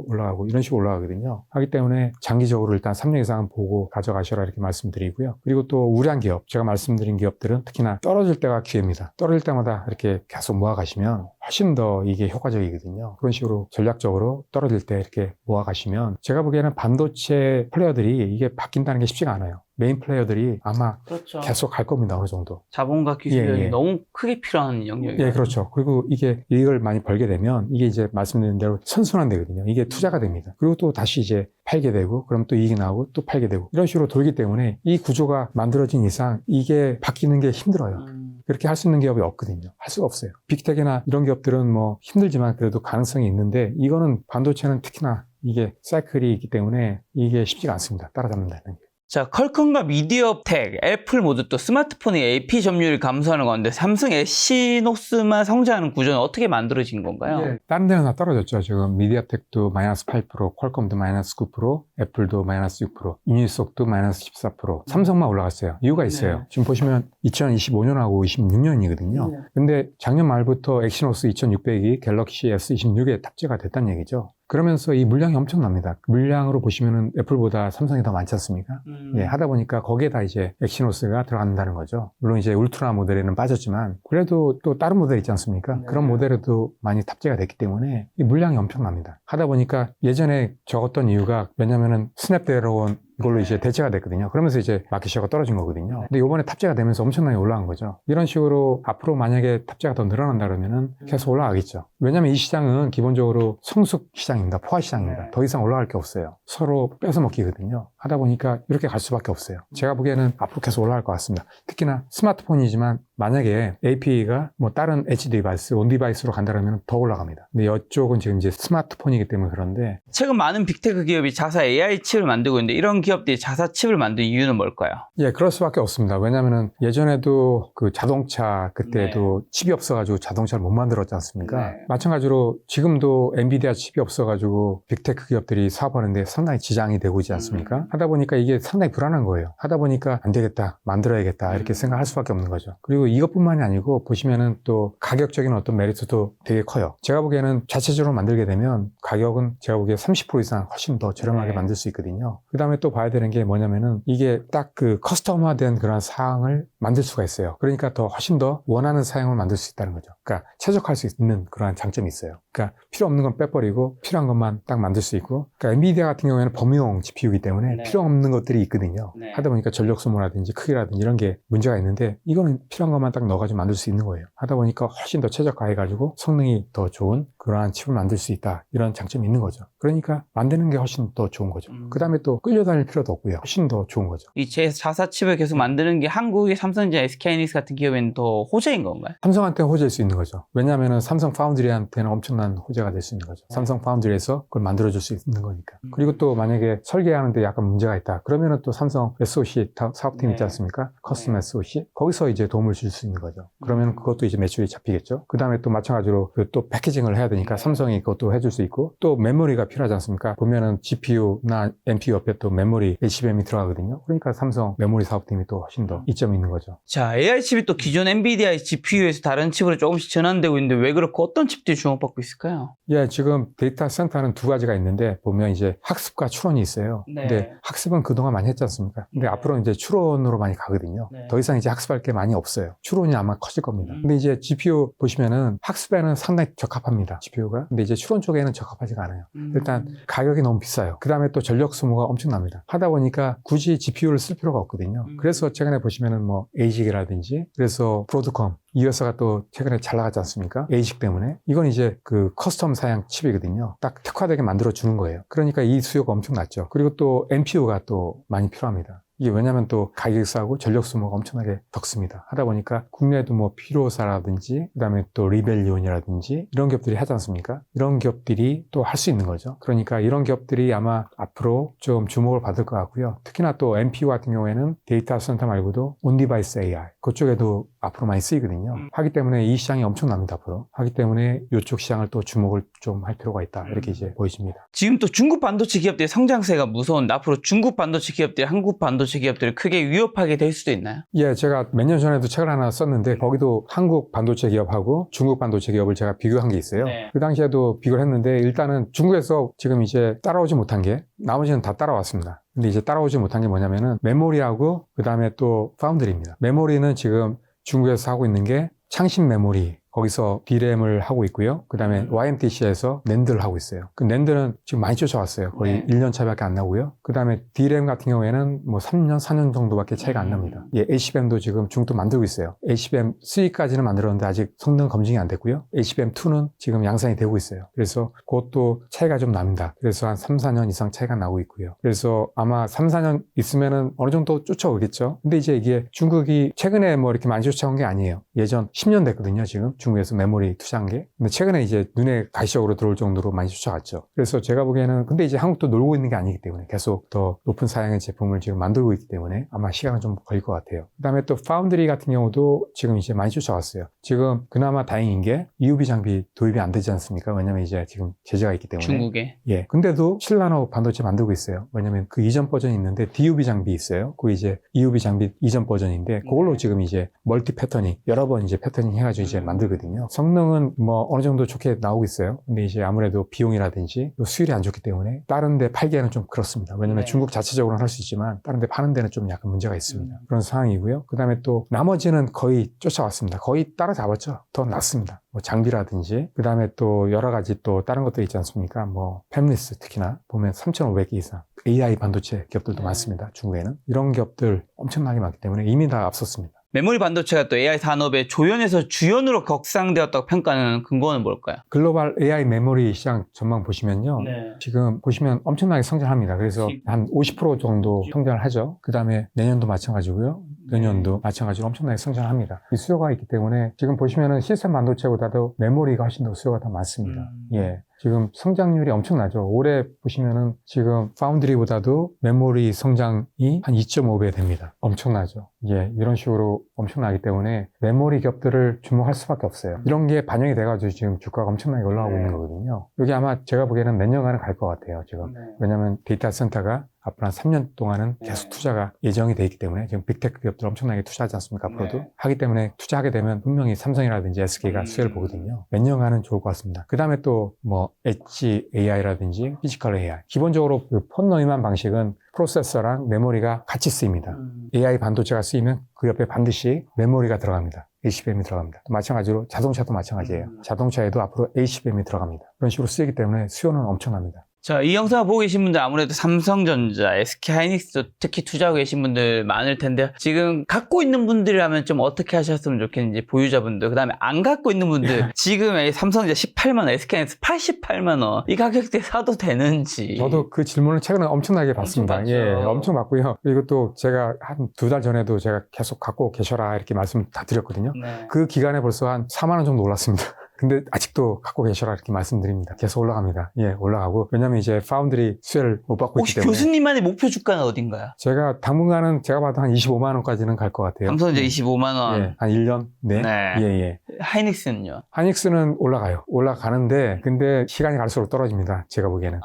올라가고 이런 식으로 올라가거든요. 하기 때문에 장기적으로 일단 3년 이상은 보고 가져가셔라 이렇게 말씀드리고요. 그리고 또 우량 기업, 제가 말씀드린 기업들은 특히나 떨어질 때가 기회입니다. 떨어질 때마다 이렇게 계속 모아가시면 훨씬 더 이게 효과적이거든요. 그런 식으로 전략적으로 떨어질 때 이렇게 모아가시면 제가 보기에는 반도체 플레이어들이 이게 바뀐다는 게 쉽지가 않아요. 메인 플레이어들이 아마 그렇죠. 계속 갈 겁니다. 어느 정도. 자본과 기술이 예. 너무 크게 필요한 영역이에요. 예, 그렇죠. 그리고 이게 이익을 많이 벌게 되면 이게 이제 말씀드린 대로 선순환되거든요. 이게 투자가 됩니다. 그리고 또 다시 이제 팔게 되고 그럼 또 이익이 나오고 또 팔게 되고 이런 식으로 돌기 때문에 이 구조가 만들어진 이상 이게 바뀌는 게 힘들어요. 그렇게 할 수 있는 기업이 없거든요. 할 수가 없어요. 빅텍이나 이런 기업들은 뭐 힘들지만 그래도 가능성이 있는데 이거는 반도체는 특히나 이게 사이클이 있기 때문에 이게 쉽지가 않습니다. 따라잡는다는 게. 자, 퀄컴과 미디어텍, 애플 모두 또 스마트폰의 AP 점유율을 감소하는 가운데 삼성 Exynos만 성장하는 구조는 어떻게 만들어진 건가요? 예, 다른 데는 다 떨어졌죠. 지금 미디어텍도 마이너스 8%, 퀄컴도 마이너스 9%, 애플도 마이너스 6%, 유니속도 마이너스 14%, 삼성만 올라갔어요. 이유가 있어요. 네. 지금 보시면 2025년하고 26년이거든요. 네. 근데 작년 말부터 엑시노스 2600이 갤럭시 S26에 탑재가 됐다는 얘기죠. 그러면서 이 물량이 엄청납니다. 물량으로 보시면은 애플보다 삼성이 더 많지 않습니까? 예, 하다 보니까 거기에다 이제 엑시노스가 들어간다는 거죠. 물론 이제 울트라 모델에는 빠졌지만 그래도 또 다른 모델 있지 않습니까? 네. 그런 모델에도 많이 탑재가 됐기 때문에 이 물량이 엄청납니다. 하다 보니까 예전에 적었던 이유가 왜냐면은 스냅드래곤 이걸로 이제 대체가 됐거든요. 그러면서 이제 마켓시어가 떨어진 거거든요. 근데 이번에 탑재가 되면서 엄청나게 올라간 거죠. 이런 식으로 앞으로 만약에 탑재가 더 늘어난다 그러면은 계속 올라가겠죠. 왜냐면 이 시장은 기본적으로 성숙 시장입니다. 포화 시장입니다. 더 이상 올라갈 게 없어요. 서로 뺏어 먹기거든요. 하다 보니까 이렇게 갈 수밖에 없어요. 제가 보기에는 앞으로 계속 올라갈 것 같습니다. 특히나 스마트폰이지만 만약에 AP가 뭐 다른 엣지 디바이스, 온 디바이스로 간다면 더 올라갑니다. 근데 이쪽은 지금 이제 스마트폰이기 때문에 그런데 최근 많은 빅테크 기업이 자사 AI 칩을 만들고 있는데 이런 기업들이 자사 칩을 만든 이유는 뭘까요? 예, 그럴 수밖에 없습니다. 왜냐면은 예전에도 그 자동차 그때도 칩이 없어가지고 자동차를 못 만들었지 않습니까? 네. 마찬가지로 지금도 엔비디아 칩이 없어가지고 빅테크 기업들이 사업하는데 상당히 지장이 되고 있지 않습니까? 하다 보니까 이게 상당히 불안한 거예요. 하다 보니까 안 되겠다, 만들어야겠다 이렇게 생각할 수밖에 없는 거죠. 그리고 그리고 이것뿐만이 아니고 보시면은 또 가격적인 어떤 메리트도 되게 커요. 제가 보기에는 자체적으로 만들게 되면 가격은 제가 보기에 30% 이상 훨씬 더 저렴하게 네. 만들 수 있거든요. 그 다음에 또 봐야 되는 게 뭐냐면은 이게 딱 그 커스텀화된 그런 사항을 만들 수가 있어요. 그러니까 더 훨씬 더 원하는 사양을 만들 수 있다는 거죠. 그러니까 최적화할 수 있는 그러한 장점이 있어요. 그러니까 필요 없는 건 빼버리고 필요한 것만 딱 만들 수 있고, 그러니까 엔비디아 같은 경우에는 범위용 GPU이기 때문에 네. 필요 없는 것들이 있거든요. 네. 하다 보니까 전력 소모라든지 크기라든지 이런 게 문제가 있는데 이거는 필요한 것만 딱 넣어가지고 만들 수 있는 거예요. 하다 보니까 훨씬 더 최적화해가지고 성능이 더 좋은 그러한 칩을 만들 수 있다, 이런 장점이 있는 거죠. 그러니까 만드는 게 훨씬 더 좋은 거죠. 그 다음에 또 끌려다닐 필요도 없고요. 훨씬 더 좋은 거죠. 이 제4사 칩을 계속 만드는 게 한국의 삼성전자, SK하이닉스 같은 기업에는 더 호재인 건가요? 삼성한테 호재일 수 있는 거죠. 왜냐하면 삼성 파운드리한테는 엄청난 호재가 될 수 있는 거죠. 삼성 파운드리에서 그걸 만들어줄 수 있는 거니까. 그리고 또 만약에 설계하는데 약간 문제가 있다, 그러면은 또 삼성 SOC 사업팀 있지 않습니까? 커스텀 SOC. 거기서 이제 도움을 줄 수 있는 거죠. 그러면 그것도 이제 매출이 잡히겠죠. 그 다음에 또 마찬가지로 그 또 패키징을 해야 되니까 삼성이 그것도 해줄 수 있고, 또 메모리가 필요하지 않습니까? 보면은 GPU나 NPU 옆에 또 메모리 HBM이 들어가거든요. 그러니까 삼성 메모리 사업팀이 또 훨씬 더 이점이 있는 거죠. 자, AI 칩이 또 기존 엔비디아의 GPU에서 다른 칩으로 조금씩 전환되고 있는데 왜 그렇고 어떤 칩들이 주목받고 있을까요? 예, 지금 데이터 센터는 두 가지가 있는데 보면 이제 학습과 추론이 있어요. 네. 근데 학습은 그동안 많이 했지 않습니까? 근데 네. 앞으로 이제 추론으로 많이 가거든요. 네. 더 이상 이제 학습할 게 많이 없어요. 추론이 아마 커질 겁니다. 근데 이제 GPU 보시면은 학습에는 상당히 적합합니다. GPU가. 근데 이제 추론 쪽에는 적합하지가 않아요. 일단 가격이 너무 비싸요. 그 다음에 또 전력 소모가 엄청납니다. 하다 보니까 굳이 GPU를 쓸 필요가 없거든요. 그래서 최근에 보시면은 뭐 에이직이라든지, 그래서 브로드컴 이 회사가 또 최근에 잘 나갔지 않습니까? 에이직 때문에. 이건 이제 그 커스텀 사양 칩이거든요. 딱 특화되게 만들어 주는 거예요. 그러니까 이 수요가 엄청 낮죠. 그리고 또 NPU가 또 많이 필요합니다. 이게 왜냐면 또 가격이 싸고 전력 소모가 엄청나게 덕습니다. 하다 보니까 국내에도 뭐 피로사라든지, 그 다음에 또 리벨리온이라든지 이런 기업들이 하지 않습니까? 이런 기업들이 또 할 수 있는 거죠. 그러니까 이런 기업들이 아마 앞으로 좀 주목을 받을 것 같고요. 특히나 또 NPU 같은 경우에는 데이터 센터 말고도 온디바이스 AI 그쪽에도 앞으로 많이 쓰이거든요. 하기 때문에 이 시장이 엄청납니다. 앞으로. 하기 때문에 이쪽 시장을 또 주목을 좀 할 필요가 있다, 이렇게 이제 보여집니다. 지금 또 중국 반도체 기업들의 성장세가 무서운데 앞으로 중국 반도체 기업들이 한국 반도체 기업들을 크게 위협하게 될 수도 있나요? 예, 제가 몇 년 전에도 책을 하나 썼는데 거기도 한국 반도체 기업하고 중국 반도체 기업을 제가 비교한 게 있어요. 네. 그 당시에도 비교를 했는데 일단은 중국에서 지금 이제 따라오지 못한 게, 나머지는 다 따라왔습니다. 근데 이제 따라오지 못한 게 뭐냐면은 메모리하고 그 다음에 또 파운드리입니다. 메모리는 지금 중국에서 하고 있는 게 창신 메모리, 거기서 D램을 하고 있고요. 그 다음에 YMTC에서 낸드를 하고 있어요. 그 낸드는 지금 많이 쫓아왔어요. 거의 1년 차이밖에 안 나고요. 그 다음에 D램 같은 경우에는 뭐 3년, 4년 정도밖에 차이가 안 납니다. 예, HBM도 지금 중국도 만들고 있어요. HBM3까지는 만들었는데 아직 성능 검증이 안 됐고요. HBM2는 지금 양산이 되고 있어요. 그래서 그것도 차이가 좀 납니다. 그래서 한 3, 4년 이상 차이가 나고 있고요. 그래서 아마 3, 4년 있으면은 어느 정도 쫓아오겠죠. 근데 이제 이게 중국이 최근에 뭐 이렇게 많이 쫓아온 게 아니에요. 예전 10년 됐거든요, 지금. 중국에서 메모리 투자한 게. 근데 최근에 이제 눈에 가시적으로 들어올 정도로 많이 쫓아갔죠. 그래서 제가 보기에는, 근데 이제 한국도 놀고 있는 게 아니기 때문에 계속 더 높은 사양의 제품을 지금 만들고 있기 때문에 아마 시간은 좀 걸릴 것 같아요. 그 다음에 또 파운드리 같은 경우도 지금 이제 많이 쫓아왔어요. 지금 그나마 다행인 게 EUV 장비 도입이 안 되지 않습니까? 왜냐면 이제 지금 제재가 있기 때문에. 중국에. 예. 근데도 7나노 반도체 만들고 있어요. 왜냐면 그 이전 버전이 있는데 DUV 장비 있어요. 그 이제 EUV 장비 이전 버전인데 그걸로 지금 이제 멀티 패터닝, 여러 번 이제 패터닝 해가지고 이제 만들거든요. 성능은 뭐 어느 정도 좋게 나오고 있어요. 근데 이제 아무래도 비용이라든지 또 수율이 안 좋기 때문에 다른 데 팔기에는 좀 그렇습니다. 왜냐면 중국 자체적으로는 할 수 있지만 다른 데 파는 데는 좀 약간 문제가 있습니다. 그런 상황이고요. 그 다음에 또 나머지는 거의 쫓아왔습니다. 거의 따라잡았죠. 더 낫습니다. 뭐 장비라든지, 그 다음에 또 여러 가지 또 다른 것들이 있지 않습니까? 뭐 팹리스 특히나 보면 3,500개 이상 AI 반도체 기업들도 많습니다. 중국에는. 이런 기업들 엄청나게 많기 때문에 이미 다 앞섰습니다. 메모리 반도체가 또 AI 산업의 조연에서 주연으로 격상되었다고 평가하는 근거는 뭘까요? 글로벌 AI 메모리 시장 전망 보시면요. 지금 보시면 엄청나게 성장합니다. 그래서 한 50% 정도 성장을 하죠. 그 다음에 내년도 마찬가지고요. 내년도 마찬가지로 엄청나게 성장합니다. 이 수요가 있기 때문에 지금 보시면은 시스템 반도체보다도 메모리가 훨씬 더 수요가 더 많습니다. 예. 지금 성장률이 엄청나죠. 올해 보시면은 지금 파운드리보다도 메모리 성장이 한 2.5배 됩니다. 엄청나죠. 예, 이런 식으로 엄청나기 때문에 메모리 기업들을 주목할 수밖에 없어요. 이런 게 반영이 돼가지고 지금 주가가 엄청나게 올라가고 있는 거거든요. 여기 아마 제가 보기에는 몇 년간은 갈 것 같아요, 지금. 왜냐면 데이터 센터가 앞으로 한 3년 동안은 계속 투자가 예정이 돼 있기 때문에 지금 빅테크 기업들 엄청나게 투자하지 않습니까? 앞으로도. 네. 하기 때문에 투자하게 되면 분명히 삼성이라든지 SK가 수혜를 보거든요. 몇 년간은 좋을 것 같습니다. 그 다음에 또 뭐 엣지 AI라든지 피지컬 AI. 기본적으로 그 폰 너이만 방식은 프로세서랑 메모리가 같이 쓰입니다. AI 반도체가 쓰이면 그 옆에 반드시 메모리가 들어갑니다. HBM이 들어갑니다. 마찬가지로 자동차도 마찬가지예요. 자동차에도 앞으로 HBM이 들어갑니다. 그런 식으로 쓰이기 때문에 수요는 엄청납니다. 자, 이 영상을 보고 계신 분들 아무래도 삼성전자, SK하이닉스도 특히 투자하고 계신 분들 많을 텐데 지금 갖고 있는 분들이라면 좀 어떻게 하셨으면 좋겠는지 보유자분들, 그 다음에 안 갖고 있는 분들 지금 삼성전자 18만 원, SK하이닉스 88만 원 이 가격대에 사도 되는지. 저도 그 질문을 최근에 엄청나게 받습니다. 받죠. 예, 엄청 받고요. 그리고 또 제가 한 2달 전에도 제가 계속 갖고 계셔라 이렇게 말씀 다 드렸거든요. 네. 그 기간에 벌써 한 4만 원 정도 올랐습니다. 근데 아직도 갖고 계셔라 이렇게 말씀드립니다. 계속 올라갑니다. 예, 올라가고. 왜냐면 이제 파운드리 수혜를 못 받고 있기 혹시 때문에. 교수님만의 목표 주가는 어딘가요? 제가 당분간은 제가 봐도 한 25만 원까지는 갈 것 같아요. 삼성전자 예. 25만 원. 예, 한 1년? 네. 네. 예, 예. 하이닉스는요? 하이닉스는 올라가요. 올라가는데, 근데 시간이 갈수록 떨어집니다. 제가 보기에는.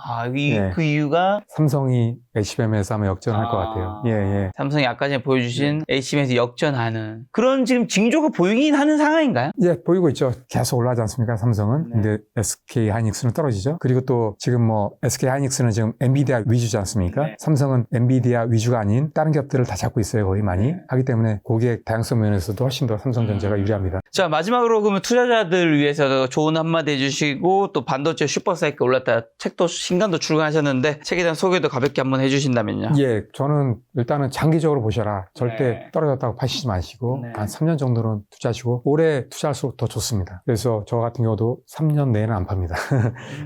그 이유가 삼성이 HBM에서 아마 역전할 것 같아요. 예, 예. 삼성이 아까 전에 보여주신 HBM에서 역전하는 그런 지금 징조가 보이긴 하는 상황인가요? 예, 보이고 있죠. 계속 올라가지 않습니까? 삼성은. 네. 근데 SK 하이닉스는 떨어지죠. 그리고 또 지금 뭐 SK 하이닉스는 지금 엔비디아 위주지 않습니까? 네. 삼성은 엔비디아 위주가 아닌 다른 기업들을 다 잡고 있어요. 거의 많이. 하기 때문에 고객 다양성 면에서도 훨씬 더 삼성전자가 유리합니다. 자, 마지막으로 그러면 투자자들 위해서 좋은 한마디 해주시고 또 반도체 슈퍼사이클 올랐다 책도 신간도 출간하셨는데 책에 대한 소개도 가볍게 한번 해주신다면요. 예, 저는 일단은 장기적으로 보셔라. 절대 네. 떨어졌다고 파시지 마시고 네. 한 3년 정도는 투자하시고 오래 투자할수록 더 좋습니다. 그래서 저 같은 경우도 3년 내에는 안 팝니다.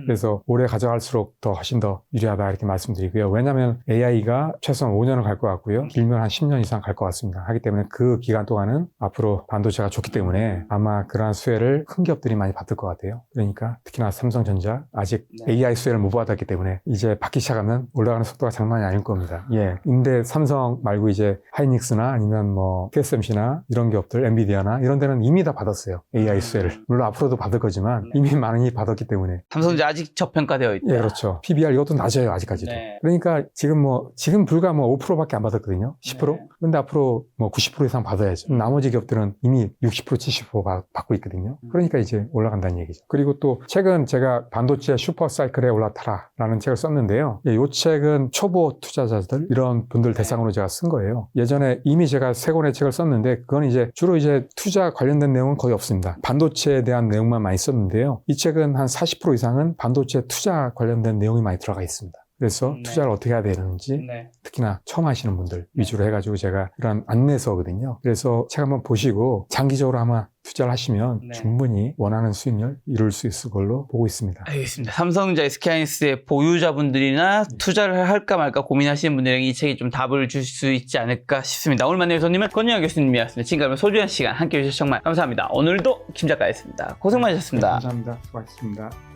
그래서 오래 가져갈수록 더 훨씬 더 유리하다 이렇게 말씀드리고요. 왜냐하면 AI가 최소한 5년을 갈 것 같고요. 길면 한 10년 이상 갈 것 같습니다. 하기 때문에 그 기간 동안은 앞으로 반도체가 좋기 때문에 아마 그러한 수혜를 큰 기업들이 많이 받을 것 같아요. 그러니까 특히나 삼성전자 아직 네. AI 수혜를 못 받았기 때문에 이제 받기 시작하면 올라가는 속도가 장난이 아닐 겁니다. 예. 근데 삼성 말고 이제 하이닉스나 아니면 뭐 TSMC나 이런 기업들, 엔비디아나 이런 데는 이미 다 받았어요. AI 수혜를. 물론 앞으로도 받을 거지만 이미 많이 받았기 때문에. 삼성전자 아직 저평가되어 있다. 예, 그렇죠. PBR 이것도 낮아요, 아직까지도. 네. 그러니까 지금 불과 뭐 5%밖에 안 받았거든요. 10%? 네. 근데 앞으로 뭐 90% 이상 받아야죠. 나머지 기업들은 이미 60%, 70% 받고 있거든요. 그러니까 이제 올라간다는 얘기죠. 그리고 또 최근 제가 반도체 슈퍼 사이클에 올라타라라는 책을 썼는데요. 이 책은 초보 투자자들 이런 분들 대상으로 제가 쓴 거예요. 예전에 이미 제가 3권의 책을 썼는데 그건 이제 주로 이제 투자 관련된 내용은 거의 없습니다. 반도체에 대한 내용만 많이 썼는데요. 이 책은 한 40% 이상은 반도체 투자 관련된 내용이 많이 들어가 있습니다. 그래서 네. 투자를 어떻게 해야 되는지 네. 특히나 처음 하시는 분들 위주로 해가지고 제가 이런 안내서거든요. 그래서 책 한번 보시고 장기적으로 아마 투자를 하시면 네. 충분히 원하는 수익률 이룰 수 있을 걸로 보고 있습니다. 알겠습니다. 삼성전자 SK하이닉스의 보유자분들이나 투자를 할까 말까 고민하시는 분들에게 이 책이 좀 답을 줄 수 있지 않을까 싶습니다. 오늘 만난 손님은 권영하 교수님이었습니다. 지금까지 소중한 시간 함께 해주셔서 정말 감사합니다. 오늘도 김 작가였습니다. 고생 많으셨습니다. 네, 감사합니다. 수고하셨습니다.